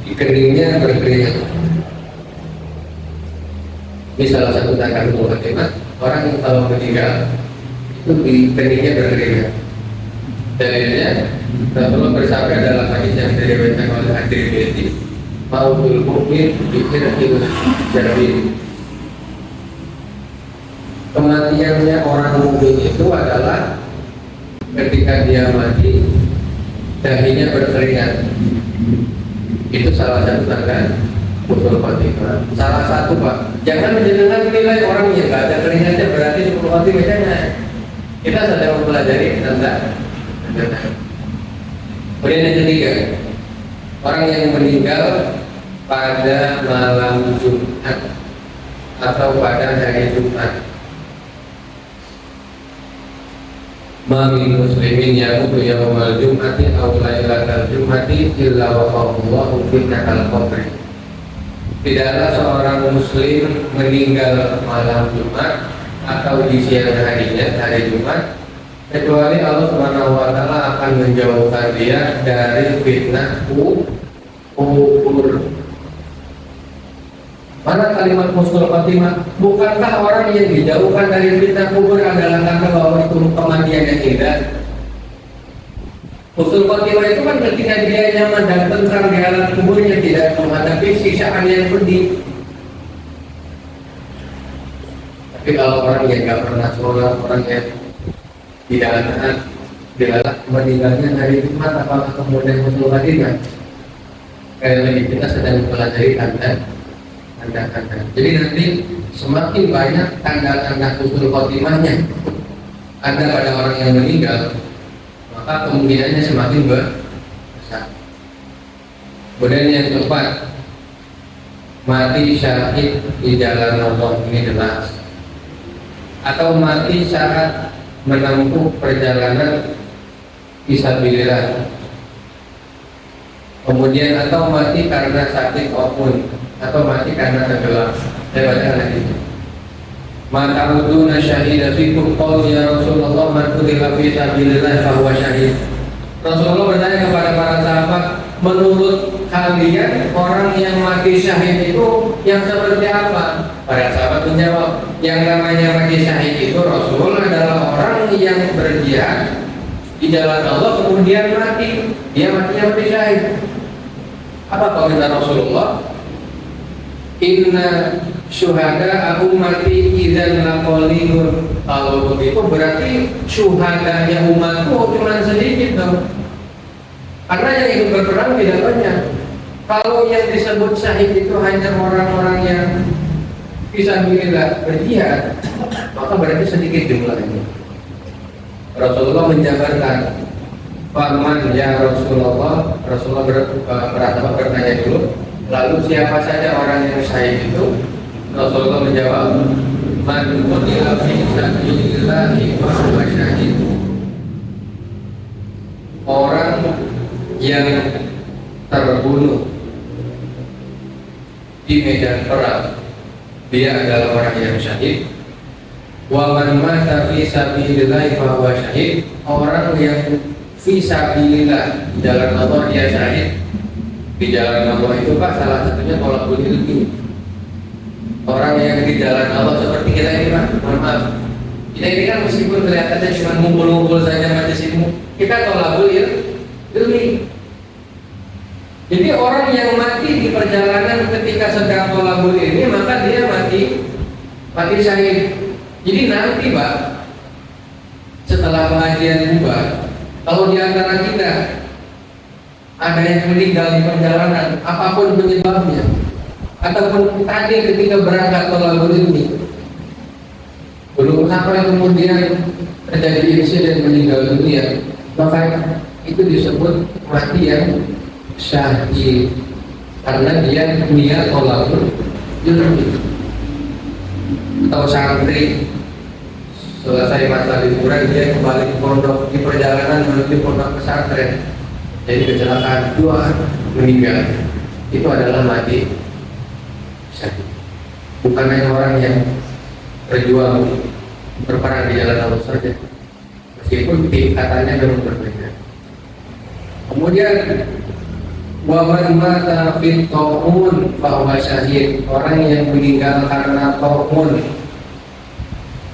di keningnya berkeringat. Ini salah satu tanda husnul khotimah. Orang yang kalau meninggal itu di keningnya berkeringat. Dalilnya Rasulullah bersabda dalam hadis yang diriwayatkan oleh At-Tirmidzi, "Mautul mu'min bi'irqil jabin." Kematiannya orang mukmin itu adalah ketika dia mati dahinya berkeringat. Itu salah satu tanda husnul khotimah. Salah satu Pak. Jangan menjenengan nilai orang yang nggak ada keringatnya berarti husnul khotimah. Jangan. Kita sedang mempelajari tanda. Kemudian yang ketiga, orang yang meninggal pada malam Jumat atau pada hari Jumat. Ma min muslimin yamutu yaumal jum'ati aw lailatal jum'ati illa waqa'allahu fitnatal qabr. Tidaklah seorang muslim meninggal malam Jumat atau di siang harinya, hari Jumat, kecuali Allah Subhanahu wa taala akan menjauhkan dia dari fitnah kubur. Mana kalimat husnul khotimah? Bukankah orang yang dijauhkan dari fitnah kubur adalah tanda bahwa itu kematian yang indah? Husnul khotimah itu kan ketika dia nyaman dan tentram di alam kuburnya, tidak menghadapi siksaan yang pedih. Tapi kalau orang yang nggak pernah sholat, orang yang tidak taat, tidaklah meninggalnya hari Jumat, apakah kemudian husnul khotimah? Kayak lagi kita sedang mempelajari tanda-tanda. Jadi nanti semakin banyak tanda-tanda husnul khotimahnya ada pada orang yang meninggal, maka kemungkinannya semakin besar. Kemudian yang keempat, mati syahid di jalan Allah, ini jelas. Atau mati saat menempuh perjalanan fisabilillah. Kemudian atau mati karena sakit maupun atau mati karena tenggelam. Saya baca lagi. Mata muduna syahida fikum qaul ya Rasulullah man qutila fi sabilillah fa huwa syahid. Rasulullah bertanya kepada para sahabat, menurut kalian orang yang mati syahid itu yang seperti apa? Para sahabat menjawab, yang namanya mati syahid itu Rasul adalah orang yang berjihad di jalan Allah kemudian mati, dia matinya mati syahid. Apa komentar Rasulullah? Inna syuhada ummati idzan laqalilun. Kalau begitu berarti syuhadanya umatku cuma sedikit dong. Karena yang ikut berperang tidak banyak. Kalau yang disebut syahid itu hanya orang-orang yang fisabilillah berjihad, maka berarti sedikit jumlahnya. Rasulullah menjabarkan, "Faman ya Rasulullah." Rasulullah bertanya dulu, lalu siapa saja orang yang syahid itu? Rasulullah menjawab, "Man qutila fi sabilillah fa huwa syahid." Orang yang terbunuh di medan perang, dia adalah orang yang syahid. Wa man mata fi sabilillah fa huwa syahid. Orang yang fi sabilillah, jalan Allah, dia syahid. Di jalan Allah itu Pak, salah satunya tolakul ilmi. Orang yang di jalan Allah seperti kita ini Pak, mohon maaf, kita ini kan meskipun kelihatannya cuma ngumpul-ngumpul saja majelis ilmu, kita tolakul ilmi. Jadi orang yang mati di perjalanan ketika sedang tolakul ilmi, maka dia mati syahid. Jadi nanti Pak, setelah pengajian juga, kalau di antara kita ada yang meninggal di perjalanan, apapun penyebabnya, ataupun tadi ketika berangkat tolakul ilmi, Belum sampai kemudian terjadi insiden meninggal dunia, maka itu disebut mati yang syahid karena dia niat tolakul ilmi. Atau santri selesai masa liburan dia kembali ke pondok, di perjalanan menuju pondok pesantren jadi kecelakaan, dua meninggal. Itu adalah mati syahid. Bukan hanya orang yang berjuang berperang di jalan Allah saja, meskipun tingkatannya memang berbeda. Kemudian wa man mata fit ta'un fa huwa syahid, orang yang meninggal karena ta'un.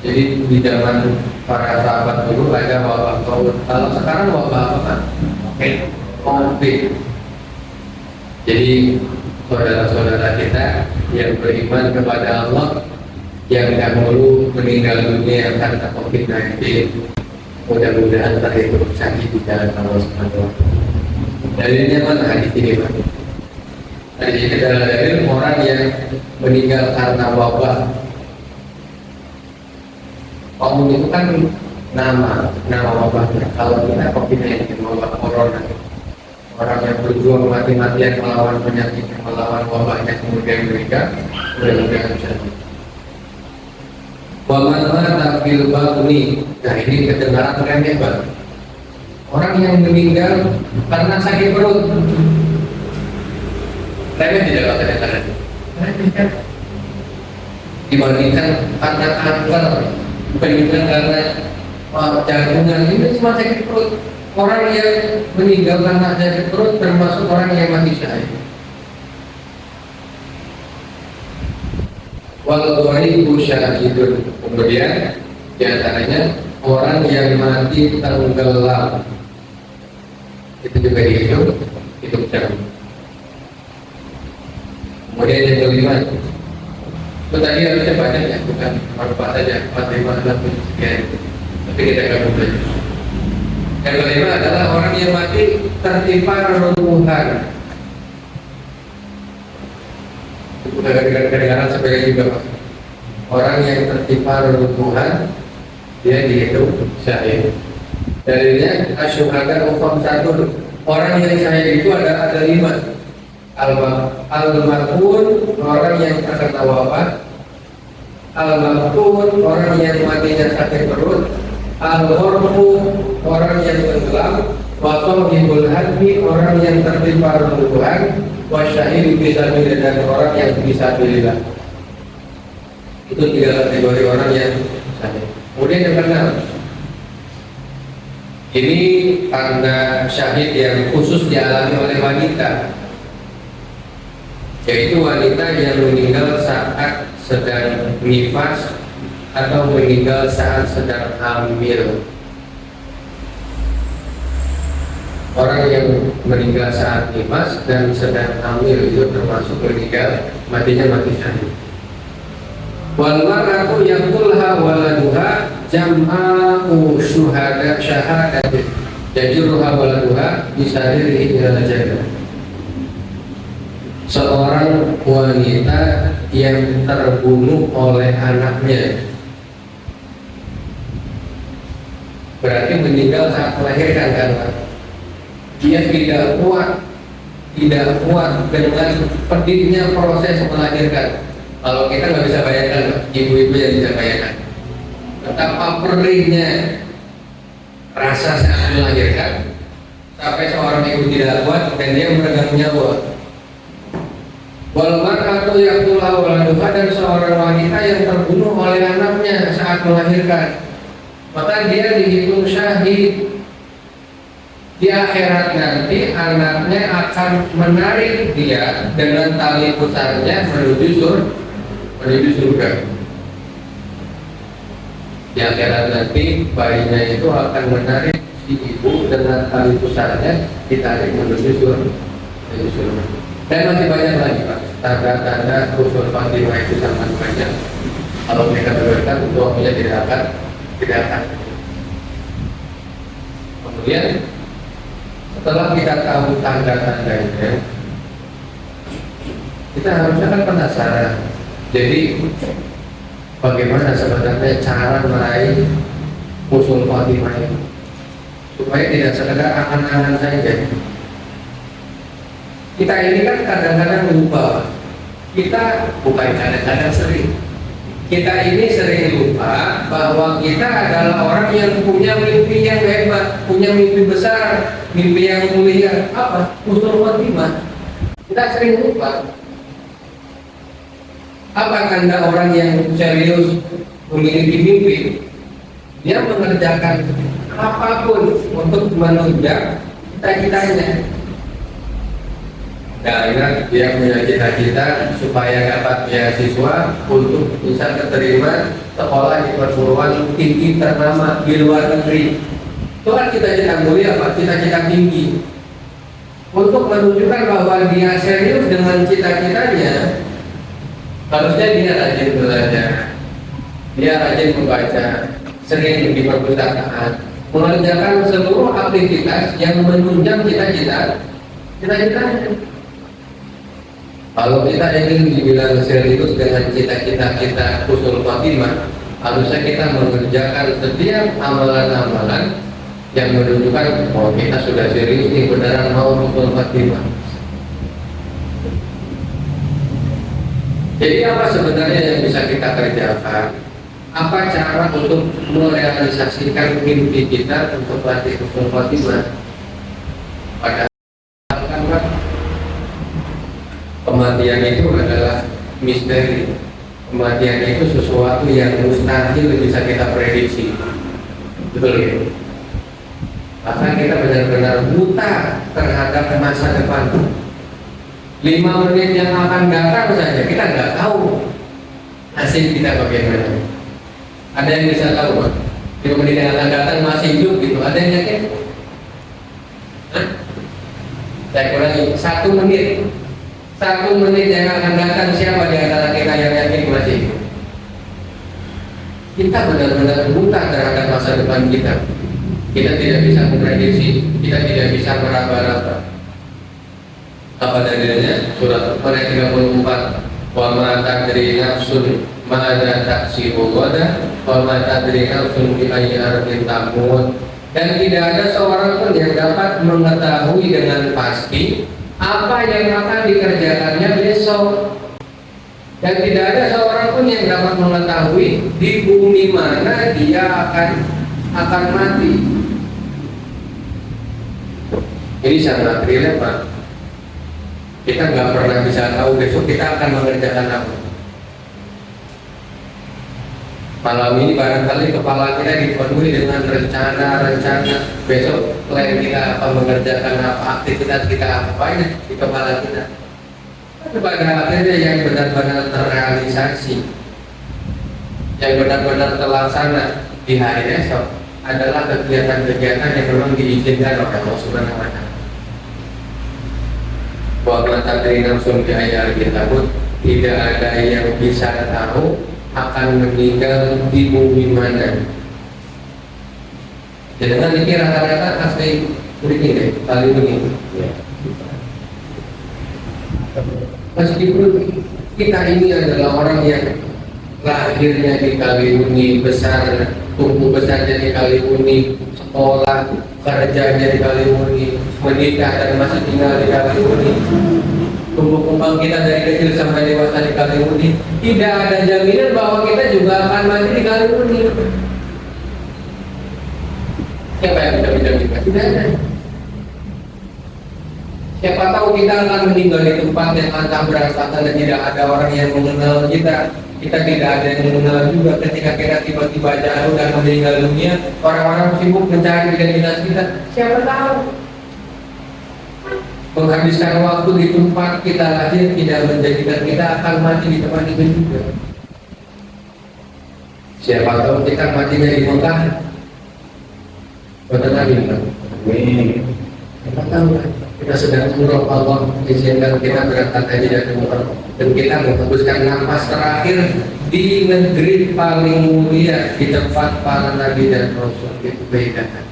Jadi di zaman para sahabat dulu ada wabah ta'un. Kalau sekarang wabah apa? COVID. Jadi saudara-saudara kita yang beriman kepada Allah yang dahulu meninggal dunia karena COVID-19, mudah-mudahan terhitung syahid di jalan Allah Subhanahu wa Ta'ala. Dalilnya mana hadis ini, Pak? Hadis ini adalah dalil orang yang meninggal karena wabah. Kalau itu kan nama wabahnya. Kalau kita COVID-19, wabah corona, orang yang berjuang mati-matian melawan penyakit, melawan wabahnya kemudian meninggal, mudah-mudahan syahid. Waman mata fil batni. Nah ini kedengaran remeh banget. Orang yang meninggal karena sakit perut, remeh tidak kata kedengaran? Remeh kan? Dibandingkan karena kanker, dibandingkan karena jantungan, ini cuma sakit perut. Orang yang meninggal karena sakit perut termasuk orang yang mati syahid. Wal ghaibu syahidun. Kemudian diantaranya orang yang mati tenggelam, itu juga dihitung jam. Kemudian yang kelima, itu tadi harusnya banyak ya, bukan 4 saja, 4, 5, 6, sekian. Tapi kita gabung saja. Yang kelima adalah orang yang mati tertimpa reruntuhan. Kedengaran sebagai juga, Pak. Orang yang tertimpa reruntuhan dia dihitung syahid. Dalilnya asyhada khamsatun. Orang yang syahid itu ada 5. Al-maqun, orang yang terkena wabah. Al-maqun, orang yang matinya sakit perut. Al-gharqu, orang yang tenggelam. Wa sahibul hadmi, orang yang tertimpa reruntuhan. Wasyahid fisabilillah, dan orang yang fisabilillah. Itu 3 kategori orang yang syahid. Kemudian yang keenam, ini tanda syahid yang khusus dialami oleh wanita, yaitu wanita yang meninggal saat sedang nifas atau meninggal saat sedang hamil. Orang yang meninggal saat nifas dan sedang hamil itu termasuk meninggal, matinya mati syahid. Wal mar'atu yaqtulha waladuha jam'u syuhada syahadat yajuruha waladuha bisaririhi ila jannah. Seorang wanita yang terbunuh oleh anaknya, berarti meninggal saat melahirkan, kan? Dia tidak kuat dengan pedihnya proses melahirkan. Kalau kita nggak bisa bayangkan, ibu-ibu yang bisa bayangkan betapa perihnya rasa saat melahirkan, sampai seorang ibu tidak kuat dan dia meregang nyawa. Wal mar'atu yaqtulha waladuha, dan seorang wanita yang terbunuh oleh anaknya saat melahirkan, maka dia dihitung syahid. Di akhirat nanti anaknya akan menarik dia dengan tali pusarnya menuju surga. Di akhirat nanti bayinya itu akan menarik si ibu dengan tali pusarnya, ditarik menuju surga. Dan masih banyak lagi, Pak, tanda-tanda usul Fatimah itu sangat banyak. Kalau mereka berkata waktunya tidak akan. Kemudian setelah kita tahu tanda-tandanya, kita harusnya kan penasaran. Jadi bagaimana sebenarnya cara meraih husnul khotimah itu, supaya tidak sekedar angan-angan saja. Kita ini kan kadang-kadang lupa, kita bukan kadang-kadang sering, kita ini sering lupa bahwa kita adalah orang yang punya mimpi yang hebat, punya mimpi besar, mimpi yang mulia. Apa? Husnul khotimah. Kita sering lupa. Apa tanda orang yang serius memiliki mimpi? Dia mengerjakan apapun untuk menunjang cita-citanya. Karena dia punya cita-cita supaya dapat beasiswa untuk bisa keterima sekolah di perguruan tinggi ternama di luar negeri. Itu kan cita-cita mulia, Pak, cita-cita tinggi. Untuk menunjukkan bahwa dia serius dengan cita-citanya, harusnya dia rajin belajar, dia rajin membaca, sering di perpustakaan, mengerjakan seluruh aktivitas yang menunjang cita-citanya. Kalau kita ingin dibilang serius dengan cita-cita kita husnul khotimah, harusnya kita mengerjakan setiap amalan-amalan yang menunjukkan bahwa kita sudah serius nih, beneran mau husnul khotimah. Jadi apa sebenarnya yang bisa kita kerjakan? Apa cara untuk merealisasikan mimpi kita untuk meraih husnul khotimah? Padahal kan kematian itu adalah misteri. Kematian itu sesuatu yang mustahil bisa kita prediksi. Betul ya? Maka kita benar-benar buta terhadap masa depan. 5 menit yang akan datang saja kita nggak tahu nasib kita bagaimana. Ada yang bisa tahu, Pak? 5 menit yang akan datang masih hidup gitu. Ada yang yakin? Saya kurangi 1 menit. 1 menit yang akan datang, siapa di antara kita yang yakin masih hidup? Kita benar-benar buta terhadap masa depan kita. Kita tidak bisa memprediksi, kita tidak bisa meraba-raba. Apa dalilnya? Surat Al-Qur'an 34. Wa ma tadri nafsun ma'adha taksibu ghadan wa ma tadri nafsun bi ayyi ardin tamut. Dan tidak ada seorang pun yang dapat mengetahui dengan pasti apa yang akan dikerjakannya besok. Dan tidak ada seorang pun yang dapat mengetahui di bumi mana dia akan mati. Ini sangat real, Pak. Kita nggak pernah bisa tahu besok kita akan mengerjakan apa. Malam ini barangkali kepala kita dipenuhi dengan rencana-rencana. Besok plan kita apa, mengerjakan apa, aktivitas kita apa ini di kepala kita. Tapi pada akhirnya yang benar-benar terrealisasi, yang benar-benar terlaksana di hari esok adalah kegiatan-kegiatan yang memang diizinkan oleh Allah Subhanahu wa Ta'ala. Bahwa tadri nafsun bi ayyi ardin tamut, tidak ada yang bisa tahu akan meninggal di bumi mana. Jangan dikira rata-rata asli begini, kali begini. Meskipun kita ini adalah orang yang lahirnya di Kaliuni, besar, tumbuh besarnya di Kaliuni, sekolah, kerjanya di Kaliuni, menikah dan masih tinggal di Kaliuni, tumbuh kembang kita dari kecil sampai dewasa di Kaliuni, tidak ada jaminan bahwa kita juga akan mati di Kaliuni. Siapa yang bisa menjamin? Tidak ada. Siapa tahu kita akan meninggal di tempat yang antah berantakan dan tidak ada orang yang mengenal kita. Kita tidak ada yang mengenal juga ketika kita tiba-tiba jatuh dan meninggal dunia. Orang-orang sibuk mencari identitas kita. Siapa tahu? Menghabiskan waktu di tempat kita lahir tidak menjadikan kita akan mati di tempat itu juga. Siapa tahu kita matinya di Mekah. Betul lagi, kita tahu kita sedang umroh, Allah izinkan kita berangkat haji dan umroh, dan kita menghembuskan nafas terakhir di negeri paling mulia, di tempat para nabi dan rasul. Itu bedakan.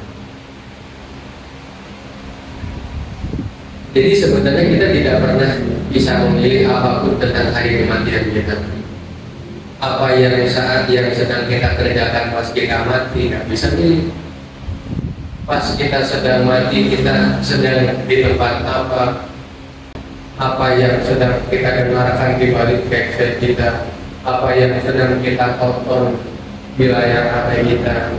Jadi sebenarnya kita tidak pernah bisa memilih apapun tentang hari kematian kita. Apa yang saat yang sedang kita kerjakan pas kita mati nggak bisa milih. Pas kita sedang mati, kita sedang di tempat apa yang sedang kita dengarkan di balik backstage kita, apa yang sedang kita tonton di layar HP kita,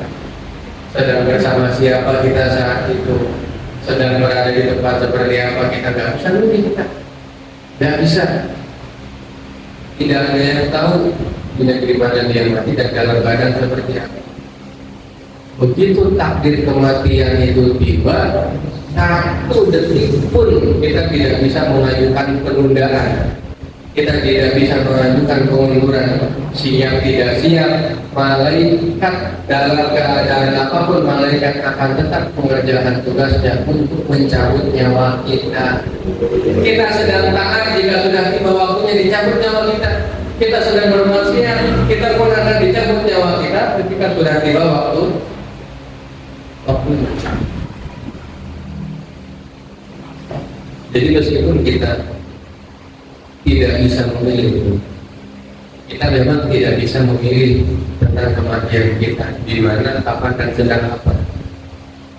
sedang bersama siapa kita saat itu, sedang berada di tempat seperti apa, kita nggak bisa milih. Kita nggak bisa. Tidak ada yang tahu di negeri mana dia mati dan dalam badan seperti apa. Begitu takdir kematian itu tiba, satu detik pun kita tidak bisa mengajukan penundaan, kita tidak bisa mengajukan pengunduran. Siap tidak siap, malaikat dalam keadaan apapun, malaikat akan tetap mengerjakan tugasnya untuk mencabut nyawa kita. Kita sedang taat, jika sudah tiba waktunya dicabut nyawa kita. Kita sedang bermaksiat, kita pun akan dicabut nyawa kita ketika sudah tiba waktunya. Jadi meskipun kita tidak bisa memilih, kita memang tidak bisa memilih tentang kematian kita, di mana, kapan, dan sedang apa.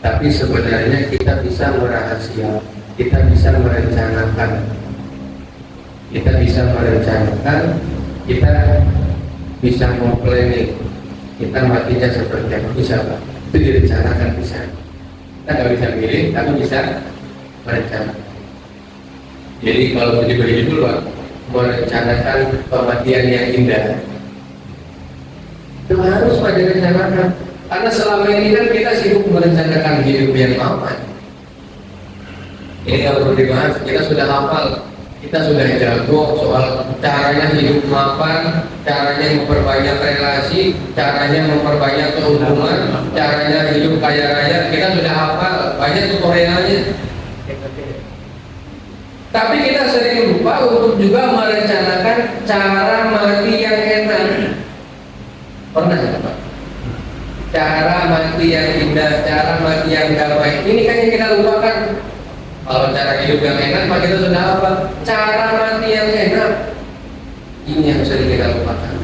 Tapi sebenarnya kita bisa merahasia, kita bisa merencanakan, kita bisa memplanning kita matinya seperti apa, bisa Pak. Itu direncanakan, bisa. Kita nggak bisa milih, tapi bisa merencanakan. Jadi kalau diberi judul Pak, merencanakan kematian yang indah, itu harus pada direncanakan. Karena selama ini kan kita sibuk merencanakan hidup yang aman. Ini nggak perlu dibahas, kita sudah hafal, kita sudah jago soal caranya hidup mapan, caranya memperbanyak relasi, caranya memperbanyak keuntungan, caranya hidup kaya raya, kita sudah hafal, banyak tutorialnya. Tapi kita sering lupa untuk juga merencanakan cara mati yang enak. Pernah ya Pak? Cara mati yang indah, cara mati yang damai. Ini kan yang kita lupakan. Kalau cara hidup yang enak, Pak, kita sudah apa? Cara mati yang enak. Ini yang sering kita lupakan.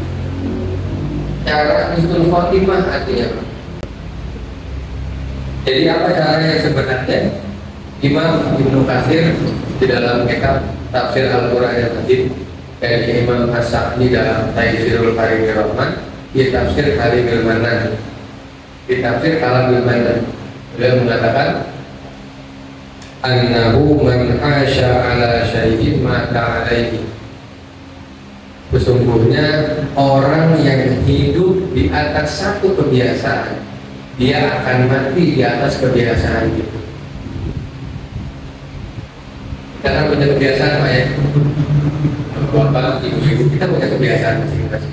Cara husnul khotimah artinya. Jadi apa caranya sebenarnya? Imam Ibnu Katsir di dalam kitab Tafsir Al-Quran Al-Azim, dan Imam As-Sa'di dalam Taisirul Karimir Rahman, di Tafsir Karimil Manan, di Tafsir Kalamil Manan, beliau mengatakan annahu man asya ala syai'in mata alaihi. Sesungguhnya orang yang hidup di atas satu kebiasaan, dia akan mati di atas kebiasaan itu. Kita kan punya kebiasaan Pak ya, bapak, ibu-ibu, kita punya kebiasaan masing-masing.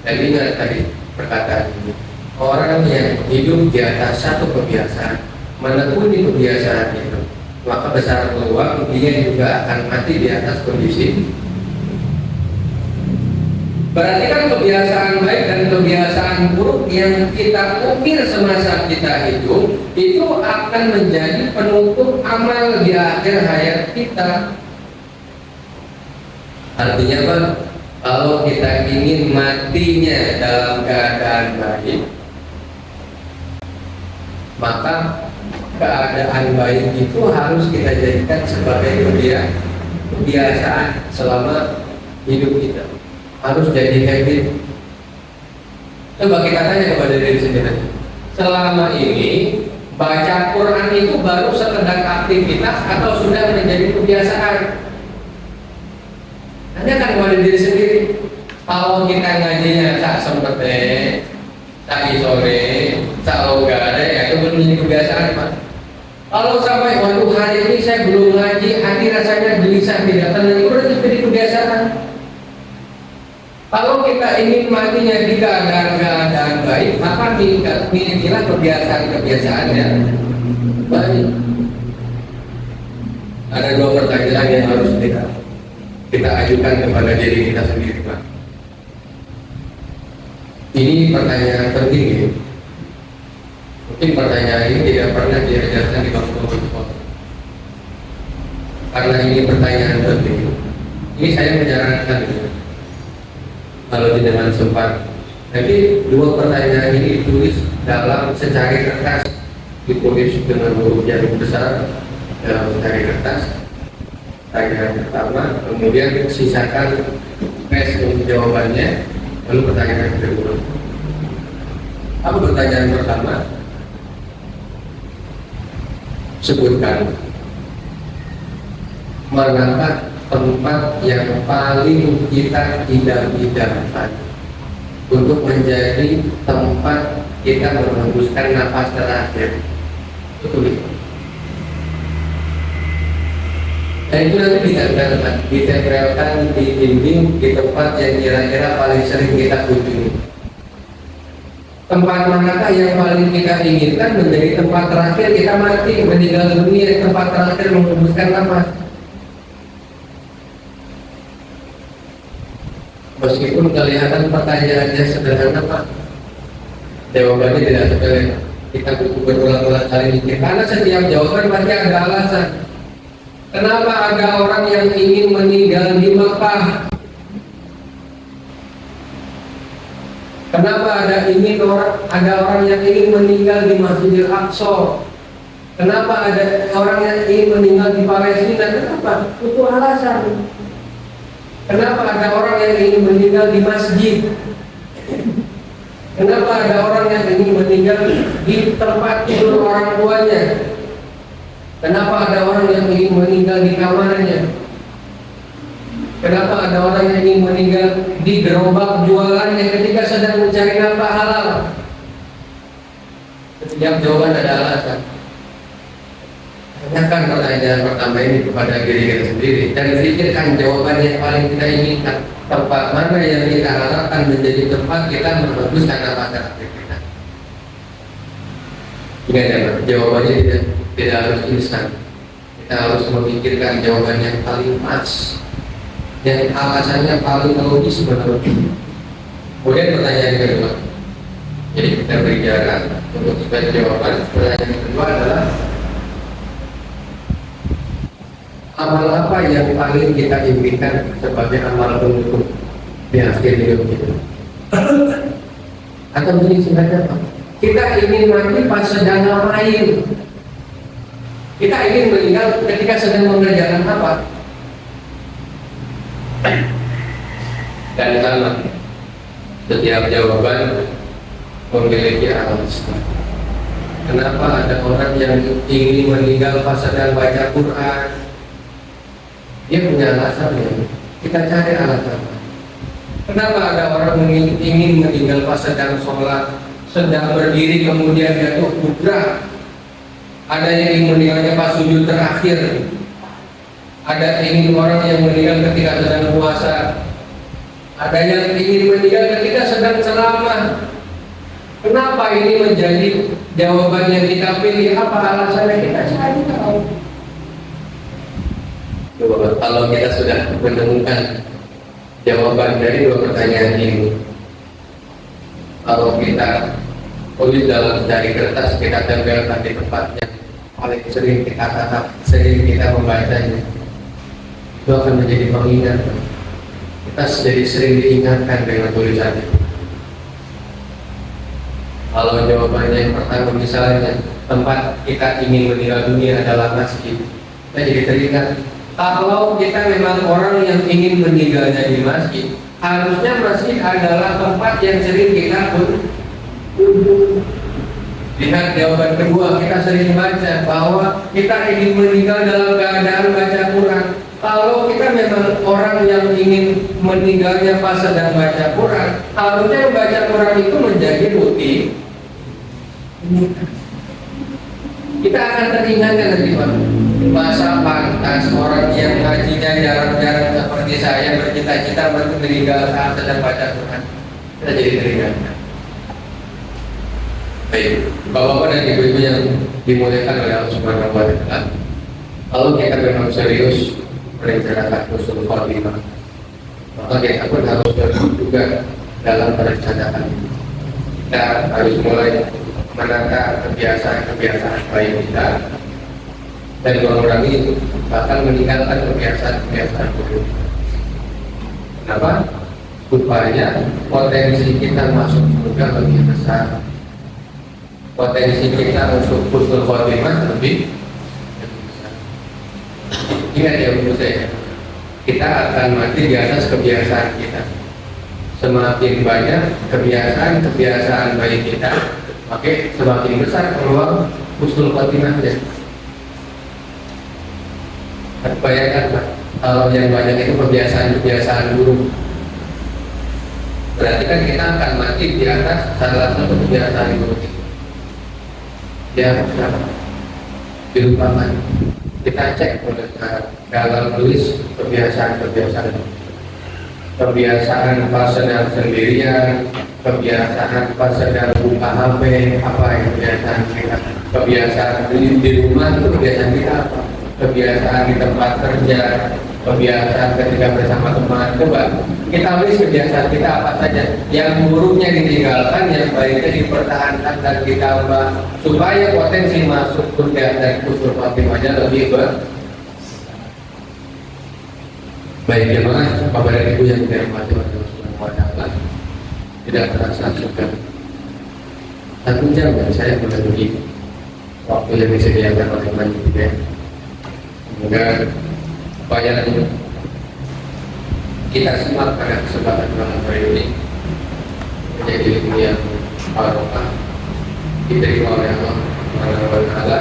Dan ingat tadi perkataan ini, orang yang hidup di atas satu kebiasaan, menekuni kebiasaan itu, maka besar peluang dia juga akan mati di atas kondisi. Berarti kan kebiasaan baik dan kebiasaan buruk yang kita ukir semasa kita hidup itu akan menjadi penutup amal di akhir hayat kita. Artinya apa? Kalau kita ingin matinya dalam keadaan baik, maka keadaan baik itu harus kita jadikan sebagai kebiasaan selama hidup kita. Harus jadi habit. Coba kita tanya kepada diri sendiri, selama ini baca Quran itu baru sekedar aktivitas atau sudah menjadi kebiasaan? Tanyakan kepada diri sendiri. Kalau kita ngajinya tak sempet, tak sore, tak logada, ya itu belum menjadi kebiasaan Pak. Kalau sampai waduh hari ini saya belum ngaji, hati rasanya gelisah, tidak tenang, itu udah jadi kebiasaan. Kalau kita ingin matinya di keadaan baik, maka milikilah kebiasaan yang baik. Ada dua pertanyaan yang harus kita ajukan kepada diri kita sendiri, Pak. Ini pertanyaan penting ya. Mungkin pertanyaan ini tidak pernah diajarkan di bangku sekolah. Karena ini pertanyaan penting, ini saya menyarankan kalau jenengan sempat. Jadi dua pertanyaan ini ditulis dalam secari kertas, ditulis dengan huruf yang besar dalam secari kertas. Pertanyaan pertama, kemudian sisakan space untuk jawabannya, lalu pertanyaan kedua. Apa pertanyaan pertama? Sebutkan manakah tempat yang paling kita idam-idamkan untuk menjadi tempat kita menghembuskan nafas terakhir. Tulis. Dan itu nanti ditempelkan di dinding di tempat yang kira-kira paling sering kita kunjungi. Tempat manakah yang paling kita inginkan menjadi tempat terakhir kita mati, meninggal dunia, tempat terakhir menghembuskan nafas. Meskipun kelihatan pertanyaannya sederhana, Pak, jawabannya tidak sederhana. Kita butuh berulang-ulang kali mikir, karena setiap jawaban pasti ada alasan. Kenapa ada orang yang ingin meninggal di Mekah? Kenapa ada orang yang ingin meninggal di Masjidil Aqsa? Kenapa ada orang yang ingin meninggal di Palestina? Kenapa? Butuh alasan. Kenapa ada orang yang ingin meninggal di masjid? Kenapa ada orang yang ingin meninggal di tempat tidur orang tuanya? Kenapa ada orang yang ingin meninggal di kamarnya? Kenapa ada orang yang ingin meninggal di gerobak jualannya ketika sedang mencari nafkah halal? Setiap jawaban ada alasan. Tanyakan pertanyaan pertama ini kepada diri kita sendiri dan pikirkan jawaban yang paling kita inginkan. Tempat mana yang kita harapkan menjadi tempat kita menghembuskan nafas terakhir kita. Ingat ya, jawabannya tidak harus instan. Kita harus memikirkan jawaban yang paling pas, yang alasannya paling logis menurut. Kemudian pertanyaan kedua. Jadi kita beri jarak untuk sebagai jawaban. Pertanyaan kedua adalah amal apa yang paling kita impikan sebagai amal penutup di akhir hidup kita? Atau begini sebenarnya, Pak, kita ingin mati pas sedang ngapain? Kita ingin meninggal ketika sedang mengerjakan apa? Dan sama, setiap jawaban memiliki alasan. Kenapa ada orang yang ingin meninggal pas sedang baca Quran? Dia punya alasannya. Kita cari alasan. Kenapa ada orang ingin meninggal pas sedang sholat, sedang berdiri kemudian jatuh bubrah? Ada yang ingin meninggalnya pas sujud terakhir. Ada ingin orang yang meninggal ketika sedang puasa. Ada yang ingin meninggal ketika sedang ceramah. Kenapa ini menjadi jawaban yang kita pilih? Apa alasannya? Kita cari tahu. Kalau kita sudah menemukan jawaban dari dua pertanyaan ini, kalau kita tulis dalam secari kertas, kita tempelkan di tempatnya paling sering kita tatap, sering kita membacanya, itu akan menjadi pengingat. Kita jadi sering diingatkan dengan tulisannya. Kalau jawabannya yang pertama misalnya tempat kita ingin meninggal dunia adalah masjid, kita jadi teringat. Kalau kita memang orang yang ingin meninggalnya di masjid, harusnya masjid adalah tempat yang sering kita kunjungi. Lihat jawaban kedua, kita sering baca bahwa kita ingin meninggal dalam keadaan baca Quran. Kalau kita memang orang yang ingin meninggalnya pas sedang baca Quran, harusnya baca Quran itu menjadi rutin. Kita akan teringatkan nanti, Pak. Masa pantas orang yang ngajinya jarang-jarang seperti saya bercita-cita meninggal saat sedang baca Quran. Kita jadi teringatkan. Baik, Bapak-bapak dan Ibu-ibu yang dimuliakan oleh Allah Subhanahu wa Ta'ala, kalau kita memang serius merencanakan husnul khotimah, maka kita pun harus juga dalam perencanaan. Kita harus mulai menata kebiasaan-kebiasaan baik kita dan mengurangi bahkan meninggalkan kebiasaan-kebiasaan buruk. Kenapa? supaya potensi kita masuk surga lebih besar, potensi kita untuk husnul khotimah lebih besar. Ingat ya Bu saya, kita akan mati di atas kebiasaan kita. Semakin banyak kebiasaan baik kita, maka semakin besar peluang husnul khotimahnya. Bayangkan Pak, kalau yang banyak itu kebiasaan buruk, berarti kan kita akan mati di atas salah satu kebiasaan buruk itu. Ya, dilupakan. Kita cek dalam tulis kebiasaan pas sedang sendirian, kebiasaan pas sedang buka HP, apa yang kebiasaan kita, kebiasaan di rumah itu kebiasaan kita apa, kebiasaan di tempat kerja, kebiasaan ketika bersama teman. Coba kita tulis kebiasaan kita apa saja, yang buruknya ditinggalkan, yang baiknya dipertahankan dan ditambah supaya potensi masuk surga dan husnul khotimahnya lebih baik. Jemaah Bapak dan Ibu yang dirahmati Allah Subhanahu wa taala, tidak terasa sudah 1 jam dan saya memenuhi waktu yang disediakan oleh panitia. Semoga apa yang kita simak pada kesempatan malam hari ini menjadi ilmu yang barokah, diterima oleh Allah Subhanahu wa taala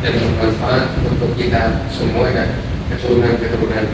dan bermanfaat untuk kita semua dan keturunan